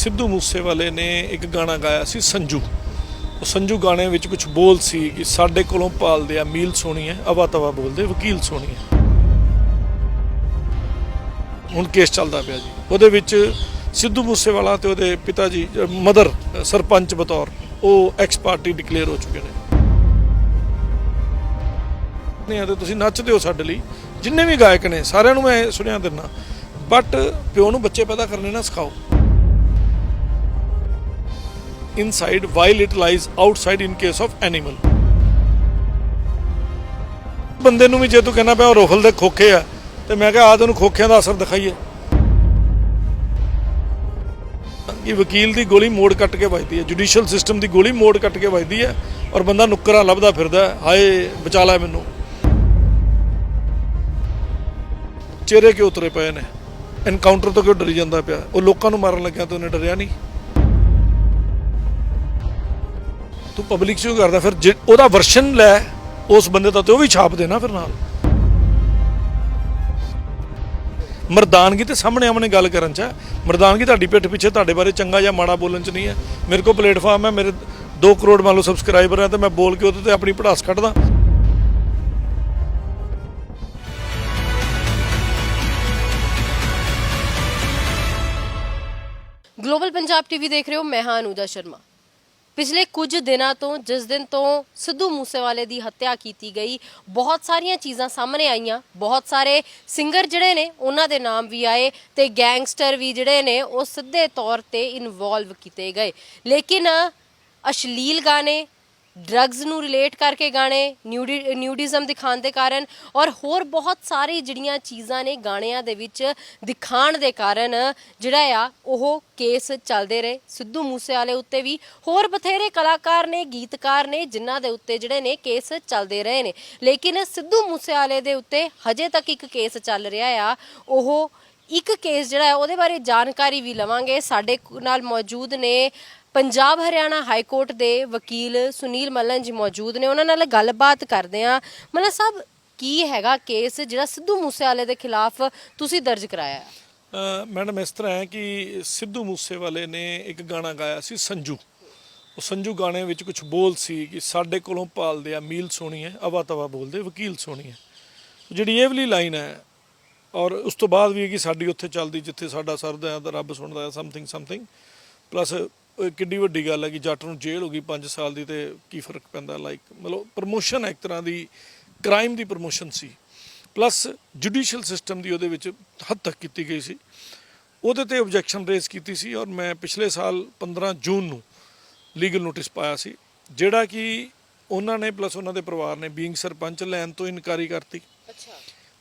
ਸਿੱਧੂ ਮੂਸੇਵਾਲੇ ਨੇ ਇੱਕ ਗਾਣਾ ਗਾਇਆ ਸੀ ਸੰਜੂ। ਉਹ ਸੰਜੂ ਗਾਣੇ ਵਿੱਚ ਕੁਝ ਬੋਲ ਸੀ ਕਿ ਸਾਡੇ ਕੋਲੋਂ ਪਾਲਦੇ ਆ ਮੀਲ ਸੋਹਣੀ ਹੈ, ਅਵਾ ਤਵਾ ਬੋਲਦੇ ਵਕੀਲ ਸੋਹਣੀ ਹੈ। ਹੁਣ ਕੇਸ ਚੱਲਦਾ ਪਿਆ ਜੀ, ਉਹਦੇ ਵਿੱਚ ਸਿੱਧੂ ਮੂਸੇਵਾਲਾ ਤੇ ਉਹਦੇ ਪਿਤਾ ਜੀ ਮਦਰ ਸਰਪੰਚ ਬਤੌਰ ਉਹ ਐਕਸ ਪਾਰਟੀ ਡਿਕਲੇਅਰ ਹੋ ਚੁੱਕੇ ਨੇ। ਨਹੀਂ ਤੇ ਤੁਸੀਂ ਨੱਚਦੇ ਹੋ ਸਾਡੇ ਲਈ, ਜਿੰਨੇ ਵੀ ਗਾਇਕ ਨੇ ਸਾਰਿਆਂ ਨੂੰ ਮੈਂ ਸੁਣਿਆ ਦਿੰਦਾ, ਬਟ ਪਿਓ ਨੂੰ ਬੱਚੇ ਪੈਦਾ ਕਰਨੇ ਨਾ ਸਿਖਾਓ। Inside while it lies outside in case of animal. ਬੰਦੇ ਨੂੰ ਵੀ ਜੇ ਤੂੰ ਕਹਿੰਦਾ ਪਿਆ ਉਹ ਰੋਹਲ ਦੇ ਖੋਖੇ ਆ, ਤੇ ਮੈਂ ਕਿਹਾ ਆ ਤੈਨੂੰ ਖੋਖਿਆਂ ਦਾ ਅਸਰ ਦਿਖਾਈਏ ਕਿ ਵਕੀਲ ਦੀ ਗੋਲੀ ਮੋੜ ਕੱਟ ਕੇ ਵੱਜਦੀ ਹੈ, ਜੁਡੀਸ਼ੀਅਲ ਸਿਸਟਮ ਦੀ ਗੋਲੀ ਮੋੜ ਕੱਟ ਕੇ ਵੱਜਦੀ ਹੈ, ਔਰ ਬੰਦਾ ਨੁੱਕਰਾਂ ਲੱਭਦਾ ਫਿਰਦਾ, ਹਾਏ ਬਚਾ ਲੈ ਮੈਨੂੰ। ਚਿਹਰੇ ਕਿਉਂ ਉਤਰੇ ਪਏ ਨੇ, ਐਨਕਾਊਂਟਰ ਤੋਂ ਕਿਉਂ ਡਰੀ ਜਾਂਦਾ ਪਿਆ? ਉਹ ਲੋਕਾਂ ਨੂੰ ਮਾਰਨ ਲੱਗਿਆ ਤਾਂ ਉਹਨੇ ਡਰਿਆ ਨਹੀਂ। ਤੂੰ ਪਬਲਿਕ 'ਚ ਕਰਦਾ, ਫਿਰ ਉਹਦਾ ਵਰਸ਼ਨ ਲੈ ਉਸ ਬੰਦੇ ਦਾ ਤੇ ਉਹ ਵੀ ਛਾਪ ਦੇਣਾ ਫਿਰ ਨਾਲ। ਮਰਦਾਨਗੀ ਤੇ ਸਾਹਮਣੇ ਆਮਣੇ ਗੱਲ ਕਰਨ 'ਚ ਹੈ। ਮਰਦਾਨਗੀ ਤੁਹਾਡੀ ਪਿੱਠ ਪਿੱਛੇ ਤੁਹਾਡੇ ਬਾਰੇ ਚੰਗਾ ਜਾਂ ਮਾੜਾ ਬੋਲਣ 'ਚ ਨਹੀਂ ਹੈ। ਮੇਰੇ ਕੋਲ ਪਲੇਟਫਾਰਮ ਹੈ, ਮੇਰੇ 2 ਕਰੋੜ ਮੰਨ ਲਓ ਸਬਸਕ੍ਰਾਈਬਰ ਹੈ, ਤੇ ਮੈਂ ਬੋਲ ਕੇ ਉਹਦੇ ਤੇ ਆਪਣੀ ਭੜਾਸ ਕੱਢਦਾ। ਗਲੋਬਲ ਪੰਜਾਬ ਟੀਵੀ ਦੇਖ ਰਹੇ ਹੋ, ਮੈਂ ਹਾਂ ਅਨੂਜਾ ਸ਼ਰਮਾ। ਪਿਛਲੇ ਕੁਝ ਦਿਨਾਂ ਤੋਂ ਜਿਸ ਦਿਨ ਤੋਂ ਸਿੱਧੂ ਮੂਸੇਵਾਲੇ ਦੀ ਹੱਤਿਆ ਕੀਤੀ ਗਈ, ਬਹੁਤ ਸਾਰੀਆਂ ਚੀਜ਼ਾਂ ਸਾਹਮਣੇ ਆਈਆਂ। ਬਹੁਤ ਸਾਰੇ ਸਿੰਗਰ ਜਿਹੜੇ ਨੇ ਉਹਨਾਂ ਦੇ ਨਾਮ ਵੀ ਆਏ ਤੇ ਗੈਂਗਸਟਰ ਵੀ ਜਿਹੜੇ ਨੇ ਉਹ ਸਿੱਧੇ ਤੌਰ ਤੇ ਇਨਵੋਲਵ ਕੀਤੇ ਗਏ। ਲੇਕਿਨ ਅਸ਼ਲੀਲ ਗਾਣੇ, ਡਰੱਗਸ ਨੂੰ ਰਿਲੇਟ ਕਰਕੇ ਗਾਣੇ, ਨਿਊਡਿਜ਼ਮ ਦਿਖਾਉਣ ਦੇ ਕਾਰਨ ਔਰ ਹੋਰ ਬਹੁਤ ਸਾਰੀ ਜਿਹੜੀਆਂ ਚੀਜ਼ਾਂ ਨੇ ਗਾਣਿਆਂ ਦੇ ਵਿੱਚ ਦਿਖਾਉਣ ਦੇ ਕਾਰਨ ਜਿਹੜਾ ਆ ਉਹ ਕੇਸ ਚੱਲਦੇ ਰਹੇ। ਸਿੱਧੂ ਮੂਸੇਵਾਲੇ ਉੱਤੇ ਵੀ ਹੋਰ ਬਥੇਰੇ ਕਲਾਕਾਰ ਨੇ, ਗੀਤਕਾਰ ਨੇ ਜਿਨ੍ਹਾਂ ਦੇ ਉੱਤੇ ਜਿਹੜੇ ਨੇ ਕੇਸ ਚੱਲਦੇ ਰਹੇ ਨੇ। ਲੇਕਿਨ ਸਿੱਧੂ ਮੂਸੇਵਾਲੇ ਦੇ ਉੱਤੇ ਹਜੇ ਤੱਕ ਇੱਕ ਕੇਸ ਚੱਲ ਰਿਹਾ ਆ। ਉਹ ਇੱਕ ਕੇਸ ਜਿਹੜਾ ਹੈ ਉਹਦੇ ਬਾਰੇ ਜਾਣਕਾਰੀ ਵੀ ਲਵਾਂਗੇ। ਸਾਡੇ ਨਾਲ ਮੌਜੂਦ ਨੇ ਪੰਜਾਬ ਹਰਿਆਣਾ ਹਾਈ ਕੋਰਟ ਦੇ ਵਕੀਲ ਸੁਨੀਲ ਮੱਲਨ ਜੀ ਮੌਜੂਦ ਨੇ, ਉਹਨਾਂ ਨਾਲ ਗੱਲਬਾਤ ਕਰਦੇ ਹਾਂ। ਮੱਲਨ ਸਾਹਿਬ, ਕੀ ਹੈਗਾ ਕੇਸ ਜਿਹੜਾ ਸਿੱਧੂ ਮੂਸੇਵਾਲੇ ਦੇ ਖਿਲਾਫ ਤੁਸੀਂ ਦਰਜ ਕਰਾਇਆ ਹੈ? ਮੈਡਮ ਇਸ ਤਰ੍ਹਾਂ ਹੈ ਕਿ ਸਿੱਧੂ ਮੂਸੇਵਾਲੇ ਨੇ ਇੱਕ ਗਾਣਾ ਗਾਇਆ ਸੀ ਸੰਜੂ। ਉਹ ਸੰਜੂ ਗਾਣੇ ਵਿੱਚ ਕੁਝ ਬੋਲ ਸੀ ਕਿ ਸਾਡੇ ਕੋਲੋਂ ਪਾਲਦੇ ਆ ਮੀਲ ਸੋਹਣੀ ਹੈ, ਅਵਾ ਤਵਾ ਬੋਲਦੇ ਵਕੀਲ ਸੋਹਣੀ ਹੈ। ਜਿਹੜੀ ਇਹ ਵਾਲੀ ਲਾਈਨ ਹੈ, ਔਰ ਉਸ ਤੋਂ ਬਾਅਦ ਵੀ ਹੈ ਕਿ ਸਾਡੀ ਉੱਥੇ ਚੱਲਦੀ ਜਿੱਥੇ ਸਾਡਾ ਸਰਦਾ ਤਾਂ ਰੱਬ ਸੁਣਦਾ, ਸਮਥਿੰਗ ਪਲੱਸ ਕਿੱਡੀ ਵੱਡੀ ਗੱਲ ਹੈ ਕਿ ਜੱਟ ਨੂੰ ਜੇਲ੍ਹ ਹੋ ਗਈ 5 ਸਾਲ ਦੀ, ਤੇ ਕੀ ਫਰਕ ਪੈਂਦਾ? ਲਾਈਕ ਮਤਲਬ ਪ੍ਰਮੋਸ਼ਨ ਹੈ ਇੱਕ ਤਰ੍ਹਾਂ ਦੀ, ਕ੍ਰਾਈਮ ਦੀ ਪ੍ਰਮੋਸ਼ਨ ਸੀ, ਪਲੱਸ ਜੁਡੀਸ਼ੀਅਲ ਸਿਸਟਮ ਦੀ ਉਹਦੇ ਵਿੱਚ ਹੱਦ ਤੱਕ ਕੀਤੀ ਗਈ ਸੀ। ਉਹਦੇ ਤੇ ਆਬਜੈਕਸ਼ਨ ਰੇਜ਼ ਕੀਤੀ ਸੀ, ਔਰ ਮੈਂ ਪਿਛਲੇ ਸਾਲ 15 ਜੂਨ ਨੂੰ ਲੀਗਲ ਨੋਟਿਸ ਪਾਇਆ ਸੀ, ਜਿਹੜਾ ਕਿ ਉਹਨਾਂ ਨੇ ਪਲੱਸ ਉਹਨਾਂ ਦੇ ਪਰਿਵਾਰ ਨੇ ਬੀਇੰਗ ਸਰਪੰਚ ਲੈਣ ਤੋਂ ਇਨਕਾਰੀ ਕਰਤੀ। ਅੱਛਾ।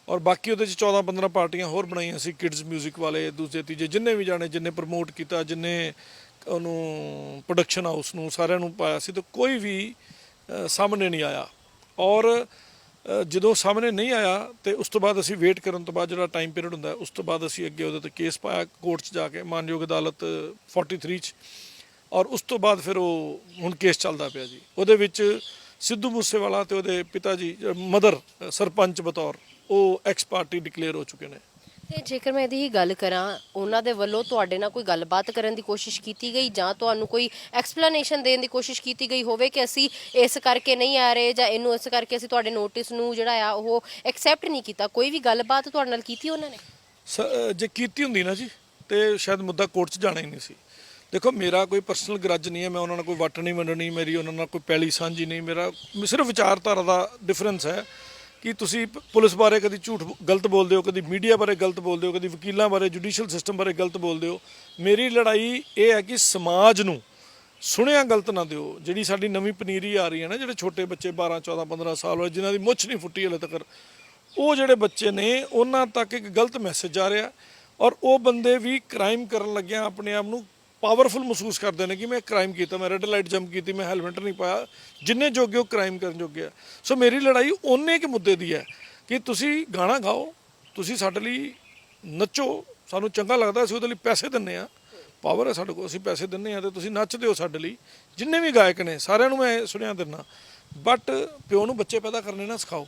ਔਰ ਬਾਕੀ ਉਹਦੇ 'ਚ 14-15 ਪਾਰਟੀਆਂ ਹੋਰ ਬਣਾਈਆਂ ਸੀ, ਕਿਡਜ਼ ਮਿਊਜ਼ਿਕ ਵਾਲੇ, ਦੂਜੇ ਤੀਜੇ ਜਿੰਨੇ ਵੀ ਜਾਣੇ, ਜਿੰਨੇ ਪ੍ਰਮੋਟ ਕੀਤਾ, ਜਿੰਨੇ ਉਹਨੂੰ ਪ੍ਰੋਡਕਸ਼ਨ ਹਾਊਸ ਨੂੰ, ਸਾਰਿਆਂ ਨੂੰ ਪਾਇਆ ਸੀ, ਤਾਂ ਕੋਈ ਵੀ ਸਾਹਮਣੇ ਨਹੀਂ ਆਇਆ। ਔਰ ਜਦੋਂ ਸਾਹਮਣੇ ਨਹੀਂ ਆਇਆ ਤੇ ਉਸ ਤੋਂ ਬਾਅਦ ਅਸੀਂ ਵੇਟ ਕਰਨ ਤੋਂ ਬਾਅਦ ਜਿਹੜਾ ਟਾਈਮ ਪੀਰੀਅਡ ਹੁੰਦਾ, ਉਸ ਤੋਂ ਬਾਅਦ ਅਸੀਂ ਅੱਗੇ ਉਹਦੇ 'ਤੇ ਕੇਸ ਪਾਇਆ ਕੋਰਟ 'ਚ ਜਾ ਕੇ, ਮਾਨਯੋਗ ਅਦਾਲਤ 43 'ਚ। ਔਰ ਉਸ ਤੋਂ ਬਾਅਦ ਫਿਰ ਉਹ ਹੁਣ ਕੇਸ ਚੱਲਦਾ ਪਿਆ ਜੀ। ਉਹਦੇ ਵਿੱਚ ਸਿੱਧੂ ਮੂਸੇਵਾਲਾ ਤੇ ਉਹਦੇ ਪਿਤਾ ਜੀ ਮਦਰ ਸਰਪੰਚ ਬਤੌਰ ਉਹ ਐਕਸ ਪਾਰਟੀ ਡਿਕਲੇਅਰ ਹੋ ਚੁੱਕੇ ਨੇ। ਤੇ ਜੇਕਰ ਮੈਂ ਇਹਦੀ ਗੱਲ ਕਰਾਂ, ਉਹਨਾਂ ਦੇ ਵੱਲੋਂ ਤੁਹਾਡੇ ਨਾਲ ਕੋਈ ਗੱਲਬਾਤ ਕਰਨ ਦੀ ਕੋਸ਼ਿਸ਼ ਕੀਤੀ ਗਈ ਜਾਂ ਤੁਹਾਨੂੰ ਕੋਈ ਐਕਸਪਲੇਨੇਸ਼ਨ ਦੇਣ ਦੀ ਕੋਸ਼ਿਸ਼ ਕੀਤੀ ਗਈ ਹੋਵੇ ਕਿ ਅਸੀਂ ਇਸ ਕਰਕੇ ਨਹੀਂ ਆ ਰਹੇ ਜਾਂ ਇਹਨੂੰ ਇਸ ਕਰਕੇ ਅਸੀਂ ਤੁਹਾਡੇ ਨੋਟਿਸ ਨੂੰ ਜਿਹੜਾ ਆ ਉਹ ਐਕਸੈਪਟ ਨਹੀਂ ਕੀਤਾ? ਕੋਈ ਵੀ ਗੱਲਬਾਤ ਤੁਹਾਡੇ ਨਾਲ ਕੀਤੀ ਉਹਨਾਂ ਨੇ? ਜੇ ਕੀਤੀ ਹੁੰਦੀ ਨਾ ਜੀ ਤੇ ਸ਼ਾਇਦ ਮੁੱਦਾ ਕੋਰਟ 'ਚ ਜਾਣਾ ਹੀ ਨਹੀਂ ਸੀ। ਦੇਖੋ, ਮੇਰਾ ਕੋਈ ਪਰਸਨਲ ਗਰਜ ਨਹੀਂ ਹੈ, ਮੈਂ ਉਹਨਾਂ ਨਾਲ ਕੋਈ ਵੱਟ ਨਹੀਂ ਵੰਡਣੀ, ਮੇਰੀ ਉਹਨਾਂ ਨਾਲ ਕੋਈ ਪੈਲੀ ਸਾਂਝੀ ਨਹੀਂ, ਮੇਰਾ ਸਿਰਫ ਵਿਚਾਰਧਾਰਾ ਦਾ ਡਿਫਰੈਂਸ ਹੈ ਕਿ ਤੁਸੀਂ ਪੁਲਿਸ ਬਾਰੇ ਕਦੀ ਝੂਠ ਗਲਤ ਬੋਲਦੇ ਹੋ, ਕਦੀ ਮੀਡੀਆ ਬਾਰੇ ਗਲਤ ਬੋਲਦੇ ਹੋ, ਕਦੀ ਵਕੀਲਾਂ ਬਾਰੇ, ਜੁਡੀਸ਼ੀਅਲ ਸਿਸਟਮ ਬਾਰੇ ਗਲਤ ਬੋਲਦੇ ਹੋ। ਮੇਰੀ ਲੜਾਈ ਇਹ ਹੈ ਕਿ ਸਮਾਜ ਨੂੰ ਸੁਣਿਆ ਗਲਤ ਨਾ ਦਿਓ। ਜਿਹੜੀ ਸਾਡੀ ਨਵੀਂ ਪਨੀਰੀ ਆ ਰਹੀ ਹੈ ਨਾ, ਜਿਹੜੇ ਛੋਟੇ ਬੱਚੇ 12, 14, 15 ਸਾਲ ਹੋਏ ਜਿਨ੍ਹਾਂ ਦੀ ਮੁੱਛ ਨਹੀਂ ਫੁੱਟੀ ਹਲੇ ਤੱਕ, ਉਹ ਜਿਹੜੇ ਬੱਚੇ ਨੇ ਉਹਨਾਂ ਤੱਕ ਇੱਕ ਗਲਤ ਮੈਸੇਜ ਜਾ ਰਿਹਾ। ਔਰ ਉਹ ਬੰਦੇ ਵੀ ਕ੍ਰਾਈਮ ਕਰਨ ਲੱਗਿਆ ਆਪਣੇ ਆਪ ਨੂੰ ਪਾਵਰਫੁਲ ਮਹਿਸੂਸ ਕਰਦੇ ਨੇ ਕਿ ਮੈਂ ਕ੍ਰਾਈਮ ਕੀਤਾ, ਮੈਂ ਰੈੱਡ ਲਾਈਟ ਜੰਪ ਕੀਤੀ, ਮੈਂ ਹੈਲਮਟ ਨਹੀਂ ਪਾਇਆ। ਜਿੰਨੇ ਜੋਗੇ ਉਹ ਕ੍ਰਾਈਮ ਕਰਨ ਜੋਗੇ ਆ। ਸੋ ਮੇਰੀ ਲੜਾਈ ਉਹਨੇ ਕੁ ਮੁੱਦੇ ਦੀ ਹੈ ਕਿ ਤੁਸੀਂ ਗਾਣਾ ਗਾਓ, ਤੁਸੀਂ ਸਾਡੇ ਲਈ ਨੱਚੋ, ਸਾਨੂੰ ਚੰਗਾ ਲੱਗਦਾ, ਅਸੀਂ ਉਹਦੇ ਲਈ ਪੈਸੇ ਦਿੰਦੇ ਹਾਂ, ਪਾਵਰ ਹੈ ਸਾਡੇ ਕੋਲ, ਅਸੀਂ ਪੈਸੇ ਦਿੰਦੇ ਹਾਂ, ਤੇ ਤੁਸੀਂ ਨੱਚਦੇ ਹੋ ਸਾਡੇ ਲਈ। ਜਿੰਨੇ ਵੀ ਗਾਇਕ ਨੇ ਸਾਰਿਆਂ ਨੂੰ ਮੈਂ ਸੁਣਿਆ ਦਿੰਦਾ, ਬਟ ਪਿਓ ਨੂੰ ਬੱਚੇ ਪੈਦਾ ਕਰਨੇ ਨਾ ਸਿਖਾਓ।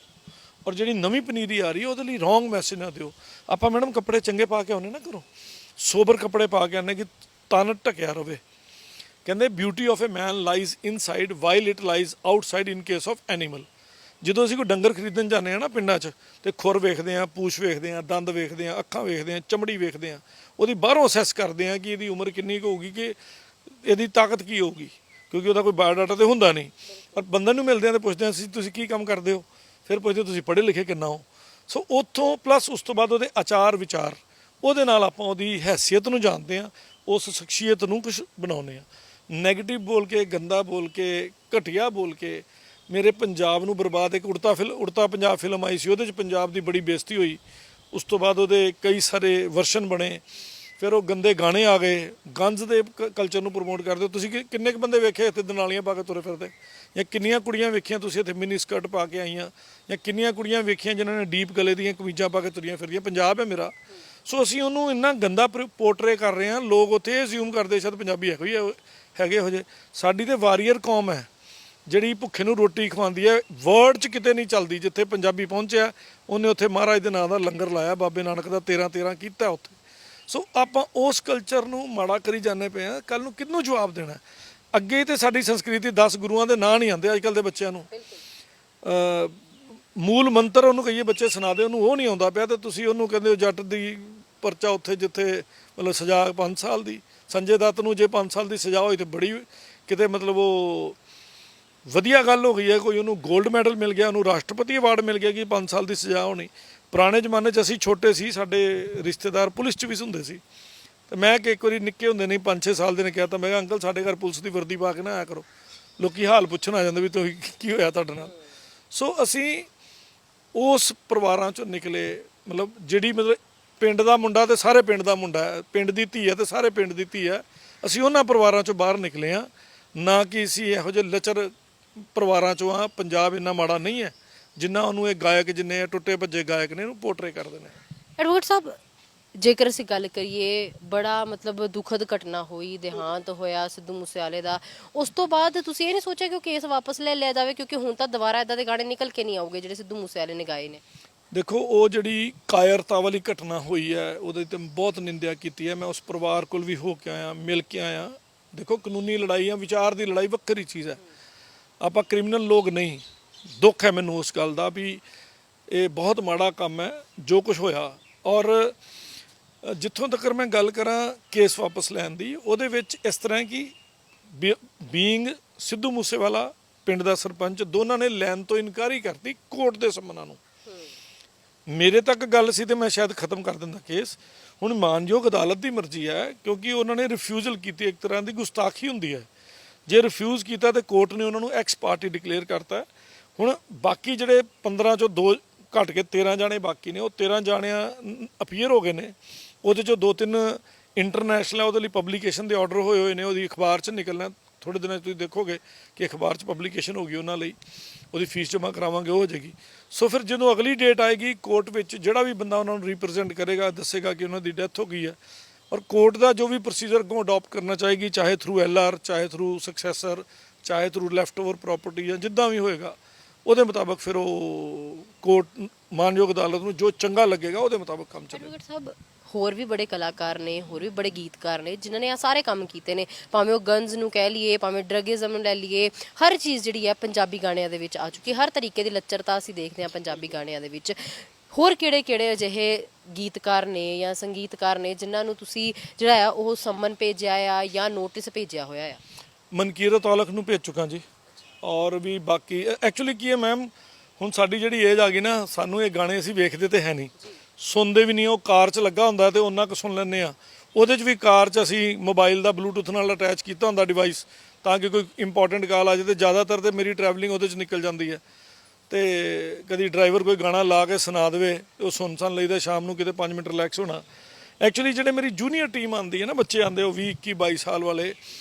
ਔਰ ਜਿਹੜੀ ਨਵੀਂ ਪਨੀਰੀ ਆ ਰਹੀ ਹੈ ਉਹਦੇ ਲਈ ਰੋਂਗ ਮੈਸੇਜ ਨਾ ਦਿਓ। ਆਪਾਂ ਮੈਡਮ ਕੱਪੜੇ ਚੰਗੇ ਪਾ ਕੇ ਆਉਂਦੇ ਨਾ ਘਰੋਂ, ਸੋਬਰ ਕੱਪੜੇ ਪਾ ਕੇ ਆਉਂਦੇ ਕਿ ਤਨ ਢਕਿਆ ਰਵੇ। ਕਹਿੰਦੇ beauty of a man lies inside while it lies outside in case of animal. ਜਦੋਂ ਅਸੀਂ ਕੋਈ ਡੰਗਰ ਖਰੀਦਣ ਜਾਂਦੇ ਹਾਂ ਨਾ ਪਿੰਡਾਂ 'ਚ, ਤੇ ਖੁਰ ਵੇਖਦੇ ਹਾਂ, ਪੂਛ ਵੇਖਦੇ ਹਾਂ, ਦੰਦ ਵੇਖਦੇ ਹਾਂ, ਅੱਖਾਂ ਵੇਖਦੇ ਹਾਂ, ਚਮੜੀ ਵੇਖਦੇ ਹਾਂ, ਉਹਦੀ ਬਾਹਰੋਂ ਅਸੈਸ ਕਰਦੇ ਹਾਂ ਕਿ ਇਹਦੀ ਉਮਰ ਕਿੰਨੀ ਕੁ ਹੋਊਗੀ, ਕਿ ਇਹਦੀ ਤਾਕਤ ਕੀ ਹੋਊਗੀ, ਕਿਉਂਕਿ ਉਹਦਾ ਕੋਈ ਬਾਇਓਡਾਟਾ ਤੇ ਹੁੰਦਾ ਨਹੀਂ। ਪਰ ਬੰਦੇ ਨੂੰ ਮਿਲਦੇ ਆ ਤੇ ਪੁੱਛਦੇ ਹਾਂ ਤੁਸੀਂ ਕੀ ਕੰਮ ਕਰਦੇ ਹੋ, ਫਿਰ ਪੁੱਛਦੇ ਤੁਸੀਂ ਪੜ੍ਹੇ ਲਿਖੇ ਕਿੰਨਾ ਹੋ। ਸੋ ਉੱਥੋਂ ਪਲੱਸ ਉਸ ਤੋਂ ਬਾਅਦ ਉਹਦੇ ਆਚਾਰ ਵਿਚਾਰ, ਉਹਦੇ ਨਾਲ ਆਪਾਂ ਉਹਦੀ ਹੈਸੀਅਤ ਨੂੰ ਜਾਣਦੇ ਹਾਂ, ਉਸ ਸ਼ਖਸੀਅਤ ਨੂੰ ਕੁਝ ਬਣਾਉਂਦੇ ਹਾਂ। ਨੈਗੇਟਿਵ ਬੋਲ ਕੇ, ਗੰਦਾ ਬੋਲ ਕੇ, ਘਟੀਆ ਬੋਲ ਕੇ ਮੇਰੇ ਪੰਜਾਬ ਨੂੰ ਬਰਬਾਦ। ਇੱਕ ਉੜਤਾ ਪੰਜਾਬ ਫਿਲਮ ਆਈ ਸੀ, ਉਹਦੇ 'ਚ ਪੰਜਾਬ ਦੀ ਬੜੀ ਬੇਇੱਜ਼ਤੀ ਹੋਈ। ਉਸ ਤੋਂ ਬਾਅਦ ਉਹਦੇ ਕਈ ਸਾਰੇ ਵਰਸ਼ਨ ਬਣੇ, ਫਿਰ ਉਹ ਗੰਦੇ ਗਾਣੇ ਆ ਗਏ। ਗੰਜ ਦੇ ਕਲਚਰ ਨੂੰ ਪ੍ਰਮੋਟ ਕਰਦੇ ਹੋ ਤੁਸੀਂ। ਕਿੰਨੇ ਕੁ ਬੰਦੇ ਵੇਖੇ ਇੱਥੇ ਦਨਾਲੀਆਂ ਪਾ ਕੇ ਤੁਰੇ ਫਿਰਦੇ, ਜਾਂ ਕਿੰਨੀਆਂ ਕੁੜੀਆਂ ਵੇਖੀਆਂ ਤੁਸੀਂ ਇੱਥੇ ਮਿਨੀ ਸਕਰਟ ਪਾ ਕੇ ਆਈਆਂ, ਜਾਂ ਕਿੰਨੀਆਂ ਕੁੜੀਆਂ ਵੇਖੀਆਂ ਜਿਨ੍ਹਾਂ ਨੇ ਡੀਪ ਗਲੇ ਦੀਆਂ ਕਮੀਜ਼ਾਂ ਪਾ ਕੇ ਤੁਰੀਆਂ ਫਿਰਦੀਆਂ। ਪੰਜਾਬ ਹੈ ਮੇਰਾ। ਸੋ ਅਸੀਂ ਉਹਨੂੰ ਇੰਨਾ ਗੰਦਾ ਪੋਰਟਰੇ ਕਰ ਰਹੇ ਹਾਂ, ਲੋਕ ਉੱਥੇ ਅਸਿਊਮ ਕਰਦੇ ਸ਼ਾਇਦ ਪੰਜਾਬੀ ਇਹੋ ਹੀ ਹੈਗੇ ਇਹੋ ਜਿਹੇ। ਸਾਡੀ ਤੇ ਵਾਰੀਅਰ ਕੌਮ ਹੈ ਜਿਹੜੀ ਭੁੱਖੇ ਨੂੰ ਰੋਟੀ ਖਵਾਉਂਦੀ ਹੈ। ਵਰਡ 'ਚ ਕਿਤੇ ਨਹੀਂ ਚੱਲਦੀ। ਜਿੱਥੇ ਪੰਜਾਬੀ ਪਹੁੰਚਿਆ ਉਹਨੇ ਉੱਥੇ ਮਹਾਰਾਜ ਦੇ ਨਾਂ ਦਾ ਲੰਗਰ ਲਾਇਆ, ਬਾਬੇ ਨਾਨਕ ਦਾ 13 ਕੀਤਾ ਉੱਥੇ। ਸੋ ਆਪਾਂ ਉਸ ਕਲਚਰ ਨੂੰ ਮਾੜਾ ਕਰੀ ਜਾਂਦੇ ਪਏ ਆ। ਕੱਲ ਨੂੰ ਕਿਹਨੂੰ ਜਵਾਬ ਦੇਣਾ? ਅੱਗੇ ਤੇ ਸਾਡੀ ਸੰਸਕ੍ਰਿਤੀ 10 ਗੁਰੂਆਂ ਦੇ ਨਾਂ ਨਹੀਂ ਆਉਂਦੇ ਅੱਜ ਕੱਲ੍ਹ ਦੇ ਬੱਚਿਆਂ ਨੂੰ। ਮੂਲ ਮੰਤਰ ਉਹਨੂੰ ਕਹੀਏ ਬੱਚੇ ਸੁਣਾ ਦੇ, ਉਹਨੂੰ ਉਹ ਨਹੀਂ ਆਉਂਦਾ ਪਿਆ, ਤੇ ਤੁਸੀਂ ਉਹਨੂੰ ਕਹਿੰਦੇ ਹੋ ਜੱਟ ਦੀ ਪਰਚਾ ਉੱਥੇ ਜਿੱਥੇ ਮਤਲਬ ਸਜ਼ਾ 5 ਸਾਲ ਦੀ। ਸੰਜੇ ਦੱਤ ਨੂੰ ਜੇ 5 ਸਾਲ ਦੀ ਸਜ਼ਾ ਹੋਈ ਤੇ ਬੜੀ ਕਿਤੇ ਮਤਲਬ ਉਹ ਵਧੀਆ ਗੱਲ ਹੋ ਗਈ ਹੈ। ਕੋਈ ਉਹਨੂੰ 골ਡ ਮੈਡਲ ਮਿਲ ਗਿਆ, ਉਹਨੂੰ ਰਾਸ਼ਟਰਪਤੀ ਅਵਾਰਡ ਮਿਲ ਗਿਆ ਕਿ 5 ਸਾਲ ਦੀ ਸਜ਼ਾ ਹੋਣੀ। ਪੁਰਾਣੇ ਜ਼ਮਾਨੇ 'ਚ ਅਸੀਂ ਛੋਟੇ ਸੀ, ਸਾਡੇ ਰਿਸ਼ਤੇਦਾਰ ਪੁਲਿਸ 'ਚ ਵੀ ਹੁੰਦੇ ਸੀ, ਤੇ ਮੈਂ ਕਿ ਇੱਕ ਵਾਰੀ ਨਿੱਕੇ ਹੁੰਦੇ ਨਹੀਂ 5-6 ਸਾਲ ਦੇ ਨੇ ਕਿਹਾ ਤਾਂ ਮੈਂ ਕਿਹਾ ਅੰਕਲ ਸਾਡੇ ਘਰ ਪੁਲਿਸ ਦੀ ਵਰਦੀ ਪਾ ਕੇ ਨਾ ਆਇਆ ਕਰੋ, ਲੋਕੀ ਹਾਲ ਪੁੱਛਣ ਆ ਜਾਂਦੇ ਵੀ ਤੁਸੀਂ ਕੀ ਹੋਇਆ ਤੁਹਾਡੇ ਨਾਲ। ਸੋ ਅਸੀਂ ਉਸ ਪਰਿਵਾਰਾਂ 'ਚੋਂ ਨਿਕਲੇ, ਮਤਲਬ ਜਿਹੜੀ ਮਤਲਬ ਪਿੰਡ ਦਾ ਮੁੰਡਾ ਤੇ ਸਾਰੇ ਪਿੰਡ ਦਾ ਮੁੰਡਾ ਹੈ, ਪਿੰਡ ਦੀ ਧੀ ਹੈ ਤੇ ਸਾਰੇ ਪਿੰਡ ਦੀ ਧੀ ਹੈ। ਅਸੀਂ ਉਹਨਾਂ ਪਰਿਵਾਰਾਂ 'ਚੋਂ ਬਾਹਰ ਨਿਕਲੇ ਹਾਂ, ਨਾ ਕਿ ਅਸੀਂ ਇਹੋ ਜਿਹੇ ਲਚਰ ਪਰਿਵਾਰਾਂ 'ਚੋਂ ਆ। ਪੰਜਾਬ ਇੰਨਾ ਮਾੜਾ ਨਹੀਂ ਹੈ ਜਿੰਨਾ ਉਹਨੂੰ ਇਹ ਗਾਇਕ, ਜਿੰਨੇ ਟੁੱਟੇ ਭੱਜੇ ਗਾਇਕ ਨੇ, ਇਹਨੂੰ ਪੋਰਟਰੇ ਕਰਦੇ ਨੇ। ਐਡਵੋਕੇਟ ਸਾਹਿਬ, ਜੇਕਰ ਅਸੀਂ ਗੱਲ ਕਰੀਏ, ਬੜਾ ਮਤਲਬ ਦੁਖਦ ਘਟਨਾ ਹੋਈ, ਦੇਹਾਂਤ ਹੋਇਆ ਸਿੱਧੂ ਮੂਸੇਵਾਲੇ ਦਾ। ਉਸ ਤੋਂ ਬਾਅਦ ਤੁਸੀਂ ਇਹ ਨਹੀਂ ਸੋਚਿਆ ਕਿ ਉਹ ਕੇਸ ਵਾਪਸ ਲੈ ਲਿਆ ਜਾਵੇ, ਕਿਉਂਕਿ ਹੁਣ ਤਾਂ ਦੁਬਾਰਾ ਇਦਾਂ ਦੇ ਗਾਣੇ ਨਿਕਲ ਕੇ ਨਹੀਂ ਆਉਗੇ ਜਿਹੜੇ ਸਿੱਧੂ ਮੂਸੇਵਾਲੇ ਨੇ ਗਾਏ ਨੇ? ਦੇਖੋ, ਉਹ ਜਿਹੜੀ ਕਾਇਰਤਾ ਵਾਲੀ ਘਟਨਾ ਹੋਈ ਹੈ ਉਹਦੇ ਤੇ ਬਹੁਤ ਨਿੰਦਿਆ ਕੀਤੀ ਹੈ। ਮੈਂ ਉਸ ਪਰਿਵਾਰ ਕੋਲ ਵੀ ਹੋ ਕੇ ਆਇਆ, ਮਿਲ ਕੇ ਆਇਆ। ਦੇਖੋ, ਕਾਨੂੰਨੀ ਲੜਾਈਆਂ, ਵਿਚਾਰ ਦੀ ਲੜਾਈ ਵੱਖਰੀ ਚੀਜ਼ ਹੈ। ਆਪਾਂ ਕ੍ਰਿਮੀਨਲ ਲੋਕ ਨਹੀਂ। ਦੁੱਖ ਹੈ ਮੈਨੂੰ ਉਸ ਗੱਲ ਦਾ ਵੀ ਇਹ ਬਹੁਤ ਮਾੜਾ ਕੰਮ ਹੈ ਜੋ ਕੁਝ ਹੋਇਆ। ਔਰ ਜਿੱਥੋਂ ਤੱਕ ਮੈਂ ਗੱਲ ਕਰਾਂ ਕੇਸ ਵਾਪਸ ਲੈਣ ਦੀ, ਉਹਦੇ ਵਿੱਚ ਇਸ ਤਰ੍ਹਾਂ ਕਿ ਬੀਇੰਗ ਸਿੱਧੂ ਮੂਸੇਵਾਲਾ, ਪਿੰਡ ਦਾ ਸਰਪੰਚ, ਦੋਨਾਂ ਨੇ ਲੈਣ ਤੋਂ ਇਨਕਾਰੀ ਕਰਤੀ ਕੋਰਟ ਦੇ ਸੰਮਨਾਂ ਨੂੰ। ਮੇਰੇ ਤੱਕ ਗੱਲ ਸੀ ਤੇ ਮੈਂ ਸ਼ਾਇਦ ਖਤਮ ਕਰ ਦਿੰਦਾ ਕੇਸ। ਹੁਣ ਮਾਨਯੋਗ ਅਦਾਲਤ ਦੀ ਮਰਜ਼ੀ ਹੈ, ਕਿਉਂਕਿ ਉਹਨਾਂ ਨੇ ਰਿਫਿਊਜ਼ਲ ਕੀਤੀ। ਇੱਕ ਤਰ੍ਹਾਂ ਦੀ ਗੁਸਤਾਖੀ ਹੁੰਦੀ ਹੈ ਜੇ ਰਿਫਿਊਜ਼ ਕੀਤਾ ਤੇ ਕੋਰਟ ਨੇ ਉਹਨਾਂ ਨੂੰ ਐਕਸ ਪਾਰਟੀ ਡਿਕਲੇਅਰ ਕਰਤਾ। ਹੁਣ ਬਾਕੀ ਜਿਹੜੇ 15 ਚੋਂ 2 ਘਟ ਕੇ 13 ਜਾਣੇ ਬਾਕੀ ਨੇ, ਉਹ 13 ਜਾਣਿਆਂ ਅਪੀਅਰ ਹੋ ਗਏ ਨੇ। ਉਹਦੇ ਚੋਂ 2-3 ਇੰਟਰਨੈਸ਼ਨਲ ਹੈ, ਉਹਦੇ ਲਈ ਪਬਲੀਕੇਸ਼ਨ ਦੇ ਆਰਡਰ ਹੋਏ ਨੇ, ਉਹਦੀ ਅਖਬਾਰ 'ਚ ਨਿਕਲਣਾ। ਥੋੜ੍ਹੇ ਦਿਨਾਂ 'ਚ ਤੁਸੀਂ ਦੇਖੋਗੇ ਕਿ ਅਖਬਾਰ 'ਚ ਪਬਲੀਕੇਸ਼ਨ ਹੋ ਗਈ ਉਹਨਾਂ ਲਈ, ਉਹਦੀ ਫੀਸ ਜਮ੍ਹਾਂ ਕਰਾਵਾਂਗੇ, ਉਹ ਹੋ ਜਾਏਗੀ। ਸੋ ਫਿਰ ਜਦੋਂ ਅਗਲੀ ਡੇਟ ਆਏਗੀ ਕੋਰਟ ਵਿੱਚ, ਜਿਹੜਾ ਵੀ ਬੰਦਾ ਉਹਨਾਂ ਨੂੰ ਰਿਪਰੈਜ਼ੈਂਟ ਕਰੇਗਾ ਦੱਸੇਗਾ ਕਿ ਉਹਨਾਂ ਦੀ ਡੈਥ ਹੋ ਗਈ ਹੈ। ਔਰ ਕੋਰਟ ਦਾ ਜੋ ਵੀ ਪ੍ਰੋਸੀਜਰ ਅੱਗੋਂ ਅਡੋਪਟ ਕਰਨਾ ਚਾਹੇਗੀ, ਚਾਹੇ ਥਰੂ LR, ਚਾਹੇ ਥਰੂ ਸਕਸੈਸਰ, ਚਾਹੇ ਥਰੂ ਲੈਫਟ ਓਵਰ ਪ੍ਰਾਪਰਟੀ, ਜਾਂ ਜਿੱਦਾਂ ਵੀ ਹੋਏਗਾ ਉਹਦੇ ਮੁਤਾਬਕ ਫਿਰ ਉਹ ਕੋਰਟ, ਮਾਨਯੋਗ ਅਦਾਲਤ ਨੂੰ ਜੋ ਚੰਗਾ ਲੱਗੇਗਾ ਉਹਦੇ ਮੁਤਾਬਕ ਕੰਮ ਚੱਲੇਗਾ। ਐਡਵੋਕੇਟ ਸਾਹਿਬ, ਹੋਰ ਵੀ ਬੜੇ ਕਲਾਕਾਰ ਨੇ, ਹੋਰ ਵੀ ਬੜੇ ਗੀਤਕਾਰ ਨੇ ਜਿਨ੍ਹਾਂ ਨੇ ਆ ਸਾਰੇ ਕੰਮ ਕੀਤੇ ਨੇ, ਭਾਵੇਂ ਉਹ ਗਨਜ਼ ਨੂੰ ਕਹਿ ਲਈਏ, ਭਾਵੇਂ ਡਰੱਗਿਜ਼ਮ ਨੂੰ ਲੈ ਲਈਏ। ਹਰ ਚੀਜ਼ ਜਿਹੜੀ ਹੈ ਪੰਜਾਬੀ ਗਾਣਿਆਂ ਦੇ ਵਿੱਚ ਆ ਚੁੱਕੀ। ਹਰ ਤਰੀਕੇ ਦੀ ਲੱਚਰਤਾ ਅਸੀਂ ਦੇਖਦੇ ਹਾਂ ਪੰਜਾਬੀ ਗਾਣਿਆਂ ਦੇ ਵਿੱਚ। ਹੋਰ ਕਿਹੜੇ ਅਜਿਹੇ ਗੀਤਕਾਰ ਨੇ ਜਾਂ ਸੰਗੀਤਕਾਰ ਨੇ ਜਿਨ੍ਹਾਂ ਨੂੰ ਤੁਸੀਂ ਜਿਹੜਾ ਆ ਉਹ ਸੰਮਨ ਭੇਜਿਆ ਆ ਜਾਂ ਨੋਟਿਸ ਭੇਜਿਆ ਹੋਇਆ ਆ? ਮਨਕੀਰਤ ਔਲਖ ਨੂੰ ਭੇਜ ਚੁੱਕਾ ਜੀ। ਔਰ ਵੀ ਬਾਕੀ ਐਕਚੁਅਲੀ ਕੀ ਹੈ ਮੈਮ, ਹੁਣ ਸਾਡੀ ਜਿਹੜੀ ਏਜ ਆ ਗਈ ਨਾ, ਸਾਨੂੰ ਇਹ ਗਾਣੇ ਅਸੀਂ ਵੇਖਦੇ ਤੇ ਹੈ ਨਹੀਂ, ਸੁਣਦੇ ਵੀ ਨਹੀਂ। ਉਹ ਕਾਰ 'ਚ ਲੱਗਾ ਹੁੰਦਾ ਤੇ ਉਹਨਾਂ ਕੁ ਸੁਣ ਲੈਂਦੇ ਆ। ਉਹਦੇ 'ਚ ਵੀ ਕਾਰ 'ਚ ਅਸੀਂ ਮੋਬਾਈਲ ਦਾ ਬਲੂਟੁੱਥ ਨਾਲ ਅਟੈਚ ਕੀਤਾ ਹੁੰਦਾ ਡਿਵਾਈਸ, ਤਾਂ ਕਿ ਕੋਈ ਇੰਪੋਰਟੈਂਟ ਕਾਲ ਆ ਜਾਏ। ਤੇ ਜ਼ਿਆਦਾਤਰ ਤੇ ਮੇਰੀ ਟਰੈਵਲਿੰਗ ਉਹਦੇ 'ਚ ਨਿਕਲ ਜਾਂਦੀ ਹੈ। ਤੇ ਕਦੀ ਡਰਾਈਵਰ ਕੋਈ ਗਾਣਾ ਲਾ ਕੇ ਸੁਣਾ ਦੇਵੇ, ਉਹ ਸੁਣ ਲਈਦਾ ਸ਼ਾਮ ਨੂੰ, ਕਿਤੇ 5 ਮਿੰਟ ਰਿਲੈਕਸ ਹੋਣਾ। ਐਕਚੁਅਲੀ ਜਿਹੜੇ ਮੇਰੀ ਜੂਨੀਅਰ ਟੀਮ ਆਉਂਦੀ ਹੈ ਨਾ, ਬੱਚੇ ਆਉਂਦੇ ਉਹ 20, 21, 22 ਸਾਲ ਵਾਲੇ,